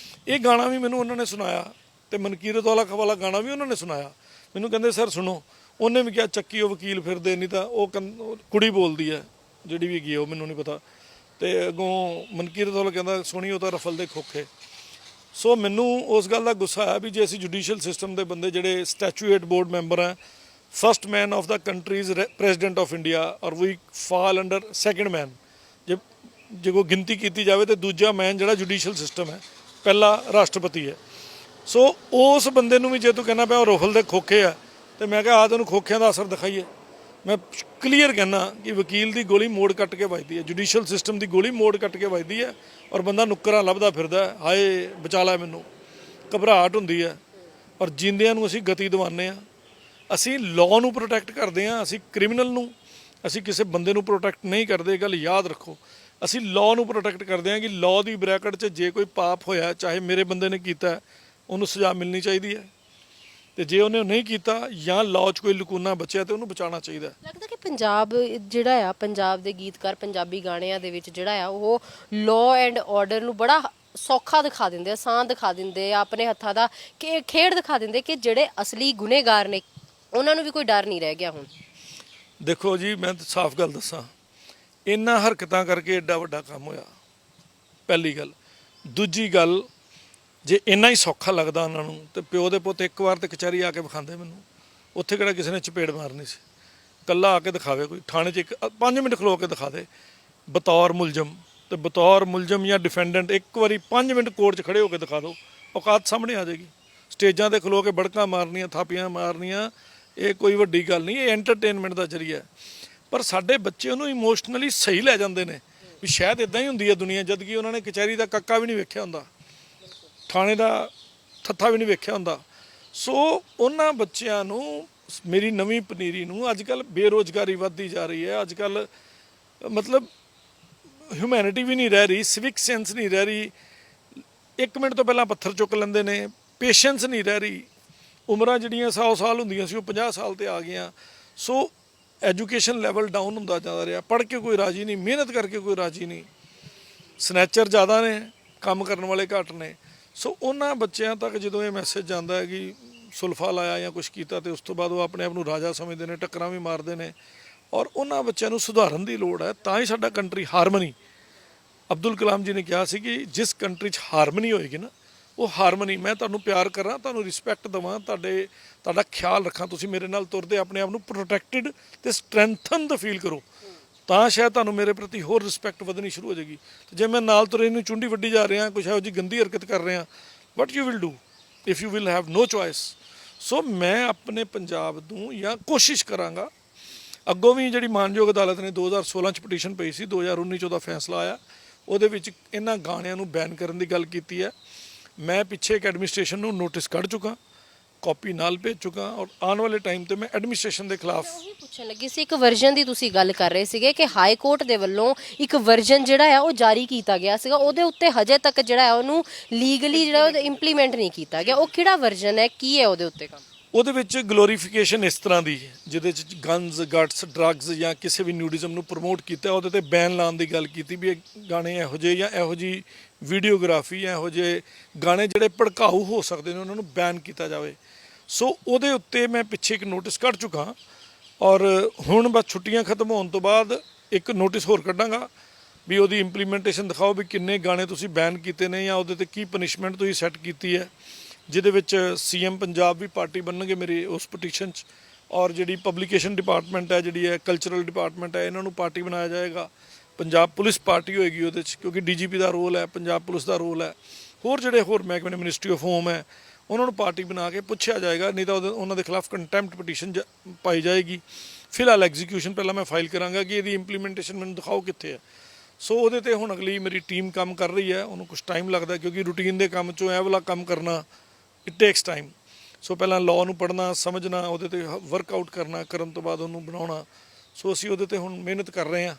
ਇਹ ਗਾਣਾ ਵੀ ਮੈਨੂੰ ਉਹਨਾਂ ਨੇ ਸੁਣਾਇਆ। ਤੇ ਮਨਕੀਰਤ ਔਲਖ ਵਾਲਾ ਗਾਣਾ ਵੀ ਉਹਨਾਂ ਨੇ ਸੁਣਾਇਆ। ਮੈਨੂੰ ਕਹਿੰਦੇ ਸਰ ਸੁਣੋ। ਉਹਨੇ ਵੀ ਕਿਹਾ ਚੱਕੀ ਉਹ ਵਕੀਲ ਫਿਰਦੇ, ਨਹੀਂ ਤਾਂ ਉਹ ਕੁੜੀ ਬੋਲਦੀ ਹੈ ਜਿਹੜੀ ਵੀ ਹੈਗੀ, ਉਹ ਮੈਨੂੰ ਨਹੀਂ ਪਤਾ। ਤੇ ਅੱਗੋਂ ਮਨਕੀਰਤ ਔਲਖ ਕਹਿੰਦਾ ਸੁਣੀ ਉਹ ਤਾਂ ਰਫਲ ਦੇ ਖੋਖੇ। ਸੋ ਮੈਨੂੰ ਉਸ ਗੱਲ ਦਾ ਗੁੱਸਾ ਆਇਆ ਵੀ ਜੇ ਅਸੀਂ ਜੁਡੀਸ਼ੀਅਲ ਸਿਸਟਮ ਦੇ ਬੰਦੇ ਜਿਹੜੇ ਸਟੈਚੂਏਟ ਬੋਰਡ ਮੈਂਬਰ ਆ, first man of the country is president of India, ਔਰ ਵੀ ਫਾਲ ਅੰਡਰ ਸੈਕਿੰਡ ਮੈਨ। ਜੇ ਜੇ ਕੋਈ ਗਿਣਤੀ ਕੀਤੀ ਜਾਵੇ ਤੇ ਦੂਜਾ ਮੈਨ ਜਿਹੜਾ ਜੁਡੀਸ਼ੀਅਲ ਸਿਸਟਮ ਹੈ, ਪਹਿਲਾ ਰਾਸ਼ਟਰਪਤੀ ਹੈ। ਸੋ ਉਸ ਬੰਦੇ ਨੂੰ ਵੀ ਜੇ ਤੂੰ ਕਹਿੰਦਾ ਪਿਆ ਉਹ ਰੋਫਲ ਦੇ ਖੋਖੇ ਆ, ਤੇ ਮੈਂ ਕਿਹਾ ਆ ਤੈਨੂੰ ਖੋਖਿਆਂ ਦਾ ਅਸਰ ਦਿਖਾਈਏ। ਮੈਂ ਕਲੀਅਰ ਕਹਿੰਦਾ ਕਿ ਵਕੀਲ ਦੀ ਗੋਲੀ ਮੋੜ ਕੱਟ ਕੇ ਵੱਜਦੀ ਹੈ, ਜੁਡੀਸ਼ੀਅਲ ਸਿਸਟਮ ਦੀ ਗੋਲੀ ਮੋੜ ਕੱਟ ਕੇ ਵੱਜਦੀ ਹੈ, ਔਰ ਬੰਦਾ ਨੁੱਕਰਾਂ ਲੱਭਦਾ ਫਿਰਦਾ, ਹਾਏ ਬਚਾ ਲੈ ਮੈਨੂੰ, ਘਬਰਾਹਟ ਹੁੰਦੀ ਹੈ। ਔਰ ਜਿੰਦਿਆਂ ਨੂੰ ਅਸੀਂ ਗਤੀ ਦਿਵਾਉਂਦੇ ਹਾਂ, ਅਸੀਂ ਲਾਅ ਨੂੰ ਪ੍ਰੋਟੈਕਟ ਕਰਦੇ ਹਾਂ, ਅਸੀਂ ਕ੍ਰਿਮੀਨਲ ਨੂੰ, ਅਸੀਂ ਕਿਸੇ ਬੰਦੇ ਨੂੰ ਪ੍ਰੋਟੈਕਟ ਨਹੀਂ ਕਰਦੇ। ਇਹ ਗੱਲ ਯਾਦ ਰੱਖੋ, ਅਸੀਂ ਲਾਅ ਨੂੰ ਪ੍ਰੋਟੈਕਟ ਕਰਦੇ ਹਾਂ ਕਿ ਲਾਅ ਦੀ ਬ੍ਰੈਕਟ 'ਚ ਜੇ ਕੋਈ ਪਾਪ ਹੋਇਆ, ਚਾਹੇ ਮੇਰੇ ਬੰਦੇ ਨੇ ਕੀਤਾ, ਉਹਨੂੰ ਸਜ਼ਾ ਮਿਲਣੀ ਚਾਹੀਦੀ ਹੈ, ਤੇ ਜੇ ਉਹਨੇ ਨਹੀਂ ਕੀਤਾ ਜਾਂ ਲਾਅ 'ਚ ਕੋਈ ਲਕੂਨਾ ਬਚਿਆ ਤੇ ਉਹਨੂੰ ਬਚਾਉਣਾ ਚਾਹੀਦਾ। ਲੱਗਦਾ ਕਿ ਪੰਜਾਬ ਜਿਹੜਾ ਆ, ਪੰਜਾਬ ਦੇ ਗੀਤਕਾਰ ਪੰਜਾਬੀ ਗਾਣਿਆਂ ਦੇ ਵਿੱਚ ਜਿਹੜਾ ਆ ਉਹ ਲਾਅ ਐਂਡ ਆਰਡਰ ਨੂੰ ਬੜਾ ਸੌਖਾ ਦਿਖਾ ਦਿੰਦੇ, ਆਸਾਨ ਦਿਖਾ ਦਿੰਦੇ ਆ, ਆਪਣੇ ਹੱਥਾਂ ਦਾ ਖੇਡ ਦਿਖਾ ਦਿੰਦੇ ਕਿ ਜਿਹੜੇ ਅਸਲੀ ਗੁਨੇਗਾਰ ਨੇ ਉਹਨਾਂ ਨੂੰ ਵੀ ਕੋਈ ਡਰ ਨਹੀਂ ਰਹਿ ਗਿਆ ਹੁਣ। ਦੇਖੋ ਜੀ, ਮੈਂ ਤਾਂ ਸਾਫ਼ ਗੱਲ ਦੱਸਾਂ, ਇਹਨਾਂ ਹਰਕਤਾਂ ਕਰਕੇ ਐਡਾ ਵੱਡਾ ਕੰਮ ਹੋਇਆ, ਪਹਿਲੀ ਗੱਲ। ਦੂਜੀ ਗੱਲ, ਜੇ ਇੰਨਾ ਹੀ ਸੌਖਾ ਲੱਗਦਾ ਉਹਨਾਂ ਨੂੰ ਤੇ ਪਿਓ ਦੇ ਪੁੱਤ ਇੱਕ ਵਾਰ ਤੇ ਕਚਹਿਰੀ ਆ ਕੇ ਵਿਖਾਉਂਦੇ ਮੈਨੂੰ, ਉੱਥੇ ਕਿਹੜਾ ਕਿਸੇ ਨੇ ਚਪੇੜ ਮਾਰਨੀ ਸੀ। ਕੱਲਾ ਆ ਕੇ ਦਿਖਾਵੇ, ਕੋਈ ਥਾਣੇ 'ਚ 5 ਮਿੰਟ ਖਲੋ ਕੇ ਦਿਖਾ ਦੇ ਬਤੌਰ ਮੁਲਜ਼ਮ, ਤੇ ਬਤੌਰ ਮੁਲਜ਼ਮ ਜਾਂ ਡਿਫੈਂਡੈਂਟ ਇੱਕ ਵਾਰੀ 5 ਮਿੰਟ ਕੋਰਟ 'ਚ ਖੜੇ ਹੋ ਕੇ ਦਿਖਾ ਦਿਓ, ਔਕਾਤ ਸਾਹਮਣੇ ਆ ਜਾਏਗੀ। ਸਟੇਜਾਂ 'ਤੇ ਖਲੋ ਕੇ ਬੜਕਾਂ ਮਾਰਨੀਆਂ, ਥਾਪੀਆਂ ਮਾਰਨੀਆਂ, ਇਹ ਕੋਈ ਵੱਡੀ ਗੱਲ ਨਹੀਂ, ਇਹ ਐਂਟਰਟੇਨਮੈਂਟ ਦਾ ਜ਼ਰੀਆ ਹੈ। ਪਰ ਸਾਡੇ ਬੱਚੇ ਉਹਨੂੰ ਇਮੋਸ਼ਨਲੀ ਸਹੀ ਲੈ ਜਾਂਦੇ ਨੇ ਵੀ ਸ਼ਾਇਦ ਇਦਾਂ ਹੀ ਹੁੰਦੀ ਹੈ ਦੁਨੀਆ, ਜਦ ਕਿ ਉਹਨਾਂ ਨੇ ਕਚਹਿਰੀ ਦਾ ਕੱਕਾ ਵੀ ਨਹੀਂ ਵੇਖਿਆ ਹੁੰਦਾ, ਥਾਣੇ ਦਾ ਥੱਥਾ ਵੀ ਨਹੀਂ ਵੇਖਿਆ ਹੁੰਦਾ। ਸੋ ਉਹਨਾਂ ਬੱਚਿਆਂ ਨੂੰ, ਮੇਰੀ ਨਵੀਂ ਪਨੀਰੀ ਨੂੰ, ਅੱਜ ਕੱਲ੍ਹ ਬੇਰੁਜ਼ਗਾਰੀ ਵੱਧਦੀ ਜਾ ਰਹੀ ਹੈ, ਅੱਜ ਕੱਲ੍ਹ ਮਤਲਬ ਹਿਊਮੈਨਿਟੀ ਵੀ ਨਹੀਂ ਰਹਿ ਰਹੀ, ਸਿਵਿਕ ਸੈਂਸ ਨਹੀਂ ਰਹਿ ਰਹੀ, 1 ਮਿੰਟ ਤੋਂ ਪਹਿਲਾਂ ਪੱਥਰ ਚੁੱਕ ਲੈਂਦੇ ਨੇ, ਪੇਸ਼ੈਂਸ ਨਹੀਂ ਰਹਿ ਰਹੀ, ਉਮਰਾਂ ਜਿਹੜੀਆਂ 100 ਸਾਲ ਹੁੰਦੀਆਂ ਸੀ ਉਹ 50 ਸਾਲ ਤੇ ਆ ਗਈਆਂ। ਸੋ ਐਜੂਕੇਸ਼ਨ ਲੈਵਲ ਡਾਊਨ ਹੁੰਦਾ ਜਾ ਰਿਹਾ, ਪੜ੍ਹ ਕੇ ਕੋਈ ਰਾਜੀ ਨਹੀਂ, ਮਿਹਨਤ ਕਰਕੇ ਕੋਈ ਰਾਜੀ ਨਹੀਂ, ਸਨੈਚਰ ਜ਼ਿਆਦਾ ਨੇ, ਕੰਮ ਕਰਨ ਵਾਲੇ ਘੱਟ ਨੇ। ਸੋ ਉਹਨਾਂ ਬੱਚਿਆਂ ਤੱਕ ਜਦੋਂ ਇਹ ਮੈਸੇਜ ਜਾਂਦਾ ਹੈ ਕਿ ਸੁਲਫਾ ਲਾਇਆ ਜਾਂ ਕੁਛ ਕੀਤਾ, ਤੇ ਉਸ ਤੋਂ ਬਾਅਦ ਉਹ ਆਪਣੇ ਆਪ ਨੂੰ ਰਾਜਾ ਸਮਝਦੇ ਨੇ, ਟੱਕਰਾਂ ਵੀ ਮਾਰਦੇ ਨੇ, ਔਰ ਉਹਨਾਂ ਬੱਚਿਆਂ ਨੂੰ ਸੁਧਾਰਨ ਦੀ ਲੋੜ ਹੈ, ਤਾਂ ਹੀ ਸਾਡਾ ਕੰਟਰੀ ਹਾਰਮਨੀ। ਅਬਦੁਲ ਕਲਾਮ ਜੀ ਨੇ ਕਿਹਾ ਸੀ ਕਿ ਜਿਸ ਕੰਟਰੀ 'ਚ ਹਾਰਮਨੀ ਹੋਏਗੀ ਨਾ, ਉਹ ਹਾਰਮਨੀ, ਮੈਂ ਤੁਹਾਨੂੰ ਪਿਆਰ ਕਰਾਂ, ਤੁਹਾਨੂੰ ਰਿਸਪੈਕਟ ਦੇਵਾਂ, ਤੁਹਾਡਾ ਖਿਆਲ ਰੱਖਾਂ, ਤੁਸੀਂ ਮੇਰੇ ਨਾਲ ਤੁਰਦੇ ਆਪਣੇ ਆਪ ਨੂੰ ਪ੍ਰੋਟੈਕਟਿਡ ਤੇ ਸਟਰੈਂਥਨ ਦਾ ਫੀਲ ਕਰੋ, ਤਾਂ ਸ਼ਾਇਦ ਤੁਹਾਨੂੰ ਮੇਰੇ ਪ੍ਰਤੀ ਹੋਰ ਰਿਸਪੈਕਟ ਵਧਣੀ ਸ਼ੁਰੂ ਹੋ ਜਾਏਗੀ। ਤੇ ਜੇ ਮੈਂ ਨਾਲ ਤੁਰੇ ਨੂੰ ਚੁੰਡੀ ਵੱਢੀ ਜਾ ਰਿਹਾ, ਕੁਛ ਇਹੋ ਜਿਹੀ ਗੰਦੀ ਹਰਕਤ ਕਰ ਰਿਹਾ, what you will do if you will have no choice. So ਮੈਂ ਆਪਣੇ ਪੰਜਾਬ ਨੂੰ ਜਾਂ ਕੋਸ਼ਿਸ਼ ਕਰਾਂਗਾ, ਅੱਗੋਂ ਵੀ ਜਿਹੜੀ ਮਾਨਯੋਗ ਅਦਾਲਤ ਨੇ 2016 'ਚ ਪਟੀਸ਼ਨ ਪਈ ਸੀ, 2019 'ਚ ਉਹਦਾ ਫੈਸਲਾ ਆਇਆ, ਉਹਦੇ ਵਿੱਚ ਇਹਨਾਂ ਗਾਣਿਆਂ ਨੂੰ ਬੈਨ ਕਰਨ ਦੀ ਗੱਲ ਕੀਤੀ ਹੈ। ਮੈਂ ਪਿੱਛੇ ਇੱਕ ਐਡਮਿਨਿਸਟ੍ਰੇਸ਼ਨ ਨੂੰ ਨੋਟਿਸ ਕੱਢ ਚੁੱਕਾ, ਕਾਪੀ ਨਾਲ ਭੇਜ ਚੁੱਕਾ, ਔਰ ਆਉਣ ਵਾਲੇ ਟਾਈਮ ਤੇ ਮੈਂ ਐਡਮਿਨਿਸਟ੍ਰੇਸ਼ਨ ਦੇ ਖਿਲਾਫ। ਉਹੀ ਪੁੱਛਣ ਲੱਗੀ ਸੀ, ਇੱਕ ਵਰਜਨ ਦੀ ਤੁਸੀਂ ਗੱਲ ਕਰ ਰਹੇ ਸੀਗੇ ਕਿ ਹਾਈ ਕੋਰਟ ਦੇ ਵੱਲੋਂ ਇੱਕ ਵਰਜਨ ਜਿਹੜਾ ਆ ਉਹ ਜਾਰੀ ਕੀਤਾ ਗਿਆ ਸੀਗਾ, ਉਹਦੇ ਉੱਤੇ ਹਜੇ ਤੱਕ ਜਿਹੜਾ ਹੈ ਉਹਨੂੰ ਲੀਗਲੀ ਜਿਹੜਾ ਉਹ ਇੰਪਲੀਮੈਂਟ ਨਹੀਂ ਕੀਤਾ ਗਿਆ। ਉਹ ਕਿਹੜਾ ਵਰਜਨ ਹੈ, ਕੀ ਹੈ ਉਹਦੇ ਉੱਤੇ ਕੰਮ? ਉਹਦੇ ਵਿੱਚ ਗਲੋਰੀਫਿਕੇਸ਼ਨ ਇਸ ਤਰ੍ਹਾਂ ਦੀ, ਜਿਹਦੇ 'ਚ ਗਨਸ, ਗਟਸ, ਡਰੱਗਸ ਜਾਂ ਕਿਸੇ ਵੀ ਨਿਊਡਿਜ਼ਮ ਨੂੰ ਪ੍ਰਮੋਟ ਕੀਤਾ, ਉਹਦੇ ਤੇ ਬੈਨ ਲਾਉਣ ਦੀ ਗੱਲ ਕੀਤੀ ਵੀ ਇਹ ਗਾਣੇ ਇਹੋ ਜਿਹੇ ਜਾਂ ਇਹੋ ਜਿਹੀ ਵੀਡੀਓਗ੍ਰਾਫੀ ਜਾਂ ਇਹੋ ਜਿਹੇ ਗਾਣੇ ਜਿਹੜੇ ਭੜਕਾਊ ਹੋ ਸਕਦੇ ਨੇ, ਉਹਨਾਂ ਨੂੰ ਬੈਨ ਕੀਤਾ ਜਾਵੇ। ਸੋ ਉਹਦੇ ਉੱਤੇ ਮੈਂ ਪਿੱਛੇ ਇੱਕ ਨੋਟਿਸ ਕੱਢ ਚੁੱਕਾ, ਔਰ ਹੁਣ ਬਸ ਛੁੱਟੀਆਂ ਖਤਮ ਹੋਣ ਤੋਂ ਬਾਅਦ ਇੱਕ ਨੋਟਿਸ ਹੋਰ ਕੱਢਾਂਗਾ ਵੀ ਉਹਦੀ ਇੰਪਲੀਮੈਂਟੇਸ਼ਨ ਦਿਖਾਓ ਵੀ ਕਿੰਨੇ ਗਾਣੇ ਤੁਸੀਂ ਬੈਨ ਕੀਤੇ ਨੇ, ਜਾਂ ਉਹਦੇ ਤੇ ਕੀ ਪਨਿਸ਼ਮੈਂਟ ਤੁਸੀਂ ਸੈੱਟ ਕੀਤੀ ਹੈ, ਜਿਹਦੇ ਵਿੱਚ ਸੀਐਮ ਪੰਜਾਬ ਵੀ ਪਾਰਟੀ ਬਣਨਗੇ ਮੇਰੀ ਉਸ ਪਟੀਸ਼ਨ 'ਚ, ਔਰ ਜਿਹੜੀ ਪਬਲੀਕੇਸ਼ਨ ਡਿਪਾਰਟਮੈਂਟ ਹੈ, ਜਿਹੜੀ ਹੈ ਕਲਚਰਲ ਡਿਪਾਰਟਮੈਂਟ ਹੈ, ਇਹਨਾਂ ਨੂੰ ਪਾਰਟੀ ਬਣਾਇਆ ਜਾਏਗਾ। ਪੰਜਾਬ ਪੁਲਿਸ ਪਾਰਟੀ ਹੋਏਗੀ ਉਹਦੇ 'ਚ, ਕਿਉਂਕਿ ਡੀਜੀਪੀ ਦਾ ਰੋਲ ਹੈ, ਪੰਜਾਬ ਪੁਲਿਸ ਦਾ ਰੋਲ ਹੈ, ਹੋਰ ਜਿਹੜੇ ਹੋਰ ਮਹਿਕਮੇ ਨੇ, ਮਿਨਿਸਟਰੀ ਆਫ ਹੋਮ ਹੈ, ਉਹਨਾਂ ਨੂੰ ਪਾਰਟੀ ਬਣਾ ਕੇ ਪੁੱਛਿਆ ਜਾਏਗਾ, ਨਹੀਂ ਤਾਂ ਉਹਨਾਂ ਦੇ ਖਿਲਾਫ ਕੰਟੈਂਪਟ ਪਟੀਸ਼ਨ ਪਾਈ ਜਾਏਗੀ। ਫਿਲਹਾਲ ਐਗਜ਼ੀਕਿਊਸ਼ਨ ਪਹਿਲਾਂ ਮੈਂ ਫਾਈਲ ਕਰਾਂਗਾ ਕਿ ਇਹਦੀ ਇੰਪਲੀਮੈਂਟੇਸ਼ਨ ਮੈਨੂੰ ਦਿਖਾਓ ਕਿੱਥੇ ਹੈ। ਸੋ ਉਹਦੇ ਤੇ ਹੁਣ ਅਗਲੀ ਮੇਰੀ ਟੀਮ ਕੰਮ ਕਰ ਰਹੀ ਹੈ, ਉਹਨੂੰ ਕੁਝ ਟਾਈਮ ਲੱਗਦਾ, ਕਿਉਂਕਿ ਰੂਟੀਨ ਦੇ ਕੰਮ 'ਚੋਂ ਇਹ ਵਾਲਾ ਕੰਮ ਕਰਨਾ ਇਟ ਟੇਕਸ ਟਾਈਮ। ਸੋ ਪਹਿਲਾਂ ਲਾਅ ਨੂੰ ਪੜ੍ਹਨਾ, ਸਮਝਣਾ, ਉਹਦੇ ਤੇ ਵਰਕਆਊਟ ਕਰਨਾ, ਕਰਨ ਤੋਂ ਬਾਅਦ ਉਹਨੂੰ ਬਣਾਉਣਾ। ਸੋ ਅਸੀਂ ਉਹਦੇ ਤੇ ਹੁਣ ਮਿਹਨਤ ਕਰ ਰਹੇ ਹਾਂ,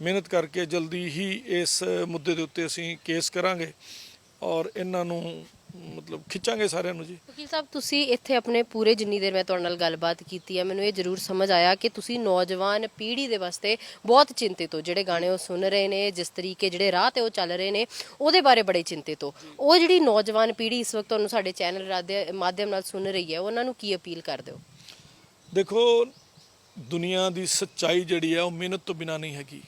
ਮਿਹਨਤ ਕਰਕੇ ਜਲਦੀ ਹੀ ਇਸ ਮੁੱਦੇ ਦੇ ਉੱਤੇ ਅਸੀਂ ਕੇਸ ਕਰਾਂਗੇ, ਔਰ ਇਹਨਾਂ ਨੂੰ ਮਤਲਬ ਖਿੱਚਾਂਗੇ ਸਾਰਿਆਂ ਨੂੰ। ਜੀ ਵਕੀਲ ਸਾਹਿਬ, ਤੁਸੀਂ ਇੱਥੇ ਆਪਣੇ ਪੂਰੇ, ਜਿੰਨੀ ਦੇਰ ਮੈਂ ਤੁਹਾਡੇ ਨਾਲ ਗੱਲਬਾਤ ਕੀਤੀ ਹੈ, ਮੈਨੂੰ ਇਹ ਜ਼ਰੂਰ ਸਮਝ ਆਇਆ ਕਿ ਤੁਸੀਂ ਨੌਜਵਾਨ ਪੀੜ੍ਹੀ ਦੇ ਵਾਸਤੇ ਬਹੁਤ ਚਿੰਤਿਤ ਹੋ, ਜਿਹੜੇ ਗਾਣੇ ਉਹ ਸੁਣ ਰਹੇ ਨੇ, ਜਿਸ ਤਰੀਕੇ ਜਿਹੜੇ ਰਾਹ ਤੇ ਉਹ ਚੱਲ ਰਹੇ ਨੇ, ਉਹਦੇ ਬਾਰੇ ਬੜੇ ਚਿੰਤਿਤ ਹੋ। ਉਹ ਜਿਹੜੀ ਨੌਜਵਾਨ ਪੀੜ੍ਹੀ ਇਸ ਵਕਤ ਤੁਹਾਨੂੰ ਸਾਡੇ ਚੈਨਲ ਦੇ ਮਾਧਿਅਮ ਨਾਲ ਸੁਣ ਰਹੀ ਹੈ, ਉਹਨਾਂ ਨੂੰ ਕੀ ਅਪੀਲ ਕਰਦੇ ਹੋ? ਦੇਖੋ, ਦੁਨੀਆ ਦੀ ਸੱਚਾਈ ਜਿਹੜੀ ਹੈ ਉਹ ਮਿਹਨਤ ਤੋਂ ਬਿਨਾਂ ਨਹੀਂ ਹੈਗੀ।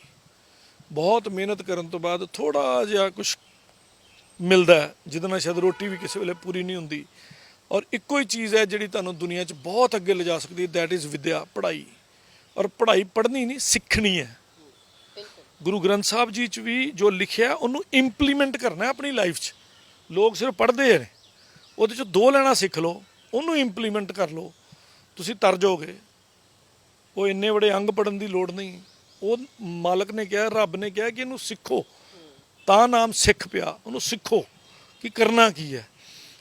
ਬਹੁਤ ਮਿਹਨਤ ਕਰਨ ਤੋਂ ਬਾਅਦ ਥੋੜ੍ਹਾ ਜਿਹਾ ਕੁਛ ਮਿਲਦਾ, ਜਿਹਦੇ ਨਾਲ ਸ਼ਾਇਦ ਰੋਟੀ ਵੀ ਕਿਸੇ ਵੇਲੇ ਪੂਰੀ ਨਹੀਂ ਹੁੰਦੀ। ਔਰ ਇੱਕੋ ਹੀ ਚੀਜ਼ ਹੈ ਜਿਹੜੀ ਤੁਹਾਨੂੰ ਦੁਨੀਆ 'ਚ ਬਹੁਤ ਅੱਗੇ ਲਿਜਾ ਸਕਦੀ ਹੈ, ਦੈਟ ਇਜ਼ ਵਿਦਿਆ, ਪੜ੍ਹਾਈ। ਔਰ ਪੜ੍ਹਾਈ ਪੜ੍ਹਨੀ ਨਹੀਂ, ਸਿੱਖਣੀ ਹੈ। ਗੁਰੂ ਗ੍ਰੰਥ ਸਾਹਿਬ ਜੀ 'ਚ ਵੀ ਜੋ ਲਿਖਿਆ ਉਹਨੂੰ ਇੰਪਲੀਮੈਂਟ ਕਰਨਾ ਆਪਣੀ ਲਾਈਫ 'ਚ। ਲੋਕ ਸਿਰਫ ਪੜ੍ਹਦੇ ਨੇ, ਉਹਦੇ 'ਚ 2 ਲੈਣਾ ਸਿੱਖ ਲਓ, ਉਹਨੂੰ ਇੰਪਲੀਮੈਂਟ ਕਰ ਲਓ, ਤੁਸੀਂ ਤਰ ਜਾਓਗੇ। ਉਹ ਇੰਨੇ ਬੜੇ ਅੰਗ ਪੜਨ ਦੀ ਲੋੜ ਨਹੀਂ। ਉਹ ਮਾਲਕ ਨੇ ਕਿਹਾ, ਰੱਬ ਨੇ ਕਿਹਾ ਕਿ ਇਹਨੂੰ ਸਿੱਖੋ, ਤਾਂ ਨਾਮ ਸਿੱਖ ਪਿਆ। ਉਹਨੂੰ ਸਿੱਖੋ ਕਿ ਕਰਨਾ ਕੀ ਹੈ।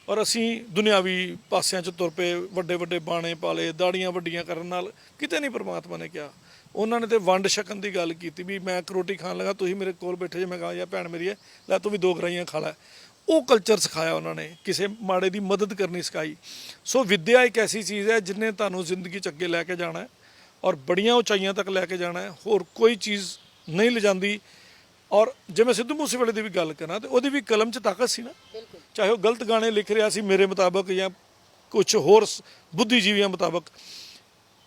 ਔਰ ਅਸੀਂ ਦੁਨਿਆਵੀ ਪਾਸਿਆਂ 'ਚ ਤੁਰ ਪਏ, ਵੱਡੇ ਵੱਡੇ ਬਾਣੇ ਪਾਲੇ, ਦਾੜੀਆਂ ਵੱਡੀਆਂ ਕਰਨ ਨਾਲ ਕਿਤੇ ਨਹੀਂ ਪਰਮਾਤਮਾ ਨੇ ਕਿਹਾ। ਉਹਨਾਂ ਨੇ ਤੇ ਵੰਡ ਛਕਣ ਦੀ ਗੱਲ ਕੀਤੀ ਵੀ ਮੈਂ ਇੱਕ ਰੋਟੀ ਖਾਣ ਲੱਗਾ, ਤੁਸੀਂ ਮੇਰੇ ਕੋਲ ਬੈਠੇ ਜੇ, ਮੈਂ ਕਹਾਂ ਯਾਰ ਭੈਣ ਮੇਰੀ ਹੈ, ਲੈ ਤੂੰ ਵੀ 2 ਗਰਾਈਆਂ ਖਾ ਲੈ। ਉਹ ਕਲਚਰ ਸਿਖਾਇਆ ਉਹਨਾਂ ਨੇ, ਕਿਸੇ ਮਾੜੇ ਦੀ ਮਦਦ ਕਰਨੀ ਸਿਖਾਈ। ਸੋ ਵਿੱਦਿਆ ਇੱਕ ਐਸੀ ਚੀਜ਼ ਹੈ ਜਿਹਨੇ ਤੁਹਾਨੂੰ ਜ਼ਿੰਦਗੀ 'ਚ ਅੱਗੇ ਲੈ ਕੇ ਜਾਣਾ ਹੈ ਔਰ ਬੜੀਆਂ ਉਚਾਈਆਂ ਤੱਕ ਲੈ ਕੇ ਜਾਣਾ ਹੈ। ਹੋਰ ਕੋਈ ਚੀਜ਼ ਨਹੀਂ ਲਿਜਾਂਦੀ। ਔਰ ਜੇ ਮੈਂ ਸਿੱਧੂ ਮੂਸੇਵਾਲੇ ਦੀ ਵੀ ਗੱਲ ਕਰਾਂ ਤੇ ਉਹਦੀ ਵੀ ਕਲਮ 'ਚ ਤਾਕਤ ਸੀ ਨਾ। ਚਾਹੇ ਉਹ ਗਲਤ ਗਾਣੇ ਲਿਖ ਰਿਹਾ ਸੀ ਮੇਰੇ ਮੁਤਾਬਕ ਜਾਂ ਕੁਝ ਹੋਰ ਬੁੱਧੀਜੀਵੀਆਂ ਮੁਤਾਬਕ,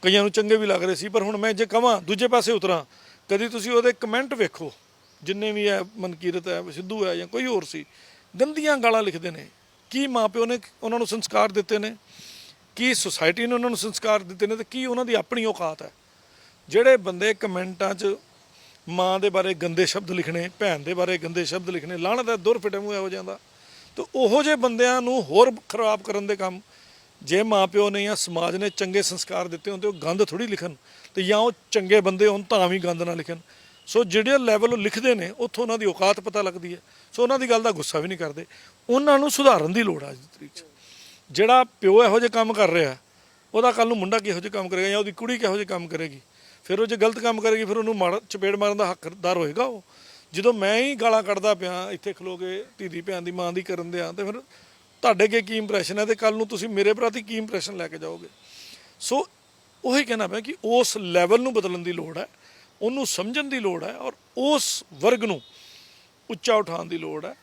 ਕਈਆਂ ਨੂੰ ਚੰਗੇ ਵੀ ਲੱਗ ਰਹੇ ਸੀ। ਪਰ ਹੁਣ ਮੈਂ ਜੇ ਕਹਾਂ ਦੂਜੇ ਪਾਸੇ ਉਤਰਾਂ, ਕਦੀ ਤੁਸੀਂ ਉਹਦੇ ਕਮੈਂਟ ਵੇਖੋ, ਜਿੰਨੇ ਵੀ ਹੈ, ਮਨਕੀਰਤ ਹੈ, ਸਿੱਧੂ ਹੈ ਜਾਂ ਕੋਈ ਹੋਰ ਸੀ, ਗੰਦੀਆਂ ਗਾਲਾਂ ਲਿਖਦੇ ਨੇ। ਕੀ ਮਾਪਿਓ ਨੇ ਉਹਨਾਂ ਨੂੰ ਸੰਸਕਾਰ ਦਿੱਤੇ ਨੇ, ਕੀ ਸੁਸਾਇਟੀ ਨੇ ਉਹਨਾਂ ਨੂੰ ਸੰਸਕਾਰ ਦਿੱਤੇ ਨੇ, ਤੇ ਕੀ ਉਹਨਾਂ ਦੀ ਆਪਣੀ ਔਕਾਤ ਹੈ। ਜਿਹੜੇ ਬੰਦੇ ਕਮੈਂਟਾਂ 'ਚ ਮਾਂ ਦੇ ਬਾਰੇ ਗੰਦੇ ਸ਼ਬਦ ਲਿਖਣੇ, ਭੈਣ ਦੇ ਬਾਰੇ ਗੰਦੇ ਸ਼ਬਦ ਲਿਖਣੇ, ਲਾਹਣਤ ਹੈ, ਦੁਰ ਫਿਟੇ ਮੂੰਹ ਇਹੋ ਜਾਂਦਾ। ਤੇ ਉਹੋ ਜਿਹੇ ਬੰਦਿਆਂ ਨੂੰ ਹੋਰ ਖਰਾਬ ਕਰਨ ਦੇ ਕੰਮ, ਜੇ ਮਾਂ ਪਿਓ ਨੇ ਜਾਂ ਸਮਾਜ ਨੇ ਚੰਗੇ ਸੰਸਕਾਰ ਦਿੱਤੇ ਹੁੰਦੇ, ਉਹ ਗੰਦ ਥੋੜੀ ਲਿਖਣ, ਤੇ ਜਾਂ ਉਹ ਚੰਗੇ ਬੰਦੇ ਹੋਣ ਤਾਂ ਵੀ ਗੰਦ ਨਾ ਲਿਖਣ। ਸੋ ਜਿਹੜੇ ਲੈਵਲ ਲਿਖਦੇ ਨੇ ਉੱਥੋਂ ਉਹਨਾਂ ਦੀ ਔਕਾਤ ਪਤਾ ਲੱਗਦੀ ਹੈ। ਸੋ ਉਹਨਾਂ ਦੀ ਗੱਲ ਦਾ ਗੁੱਸਾ ਵੀ ਨਹੀਂ ਕਰਦੇ। ਉਹਨਾਂ ਨੂੰ ਸੁਧਾਰਨ ਦੀ ਲੋੜ ਆ ਅੱਜ ਦੀ ਤਰੀਕ 'ਚ। ਜਿਹੜਾ ਪਿਓ ਇਹੋ ਜਿਹੇ ਕੰਮ ਕਰ ਰਿਹਾ, ਉਹਦਾ ਕੱਲ ਨੂੰ ਮੁੰਡਾ ਕਿਹੋ ਜਿਹੇ ਕੰਮ ਕਰੇਗਾ ਜਾਂ ਉਹਦੀ ਕੁੜੀ ਕਿਹੋ ਜਿਹੇ ਕੰਮ ਕਰੇਗੀ। ਫਿਰ ਉਹ ਜੇ ਗਲਤ ਕੰਮ ਕਰੇਗੀ ਫਿਰ ਉਹਨੂੰ ਚਪੇੜ ਮਾਰਨ ਦਾ ਹੱਕਦਾਰ ਹੋਏਗਾ ਉਹ। ਜਦੋਂ ਮੈਂ ਹੀ ਗਾਲਾਂ ਕੱਢਦਾ ਪਿਆ ਇੱਥੇ ਖਲੋ ਕੇ, ਧੀ ਭੈਣ ਦੀ ਮਾਂ ਦੀ ਕਰਨ ਦਿਆਂ, ਤੇ ਫਿਰ ਤੁਹਾਡੇ ਅੱਗੇ ਕੀ ਇੰਪ੍ਰੈਸ਼ਨ ਹੈ, ਤੇ ਕੱਲ ਨੂੰ ਤੁਸੀਂ ਮੇਰੇ ਪ੍ਰਤੀ ਕੀ ਇੰਪ੍ਰੈਸ਼ਨ ਲੈ ਕੇ ਜਾਓਗੇ। ਸੋ ਉਹੀ ਕਹਿਣਾ ਪਿਆ ਕਿ ਉਸ ਲੈਵਲ ਨੂੰ ਬਦਲਣ ਦੀ ਲੋੜ ਹੈ, ਉਹਨੂੰ ਸਮਝਣ ਦੀ ਲੋੜ ਹੈ ਔਰ ਉਸ ਵਰਗ ਨੂੰ ਉੱਚਾ ਉਠਾਉਣ ਦੀ ਲੋੜ ਹੈ।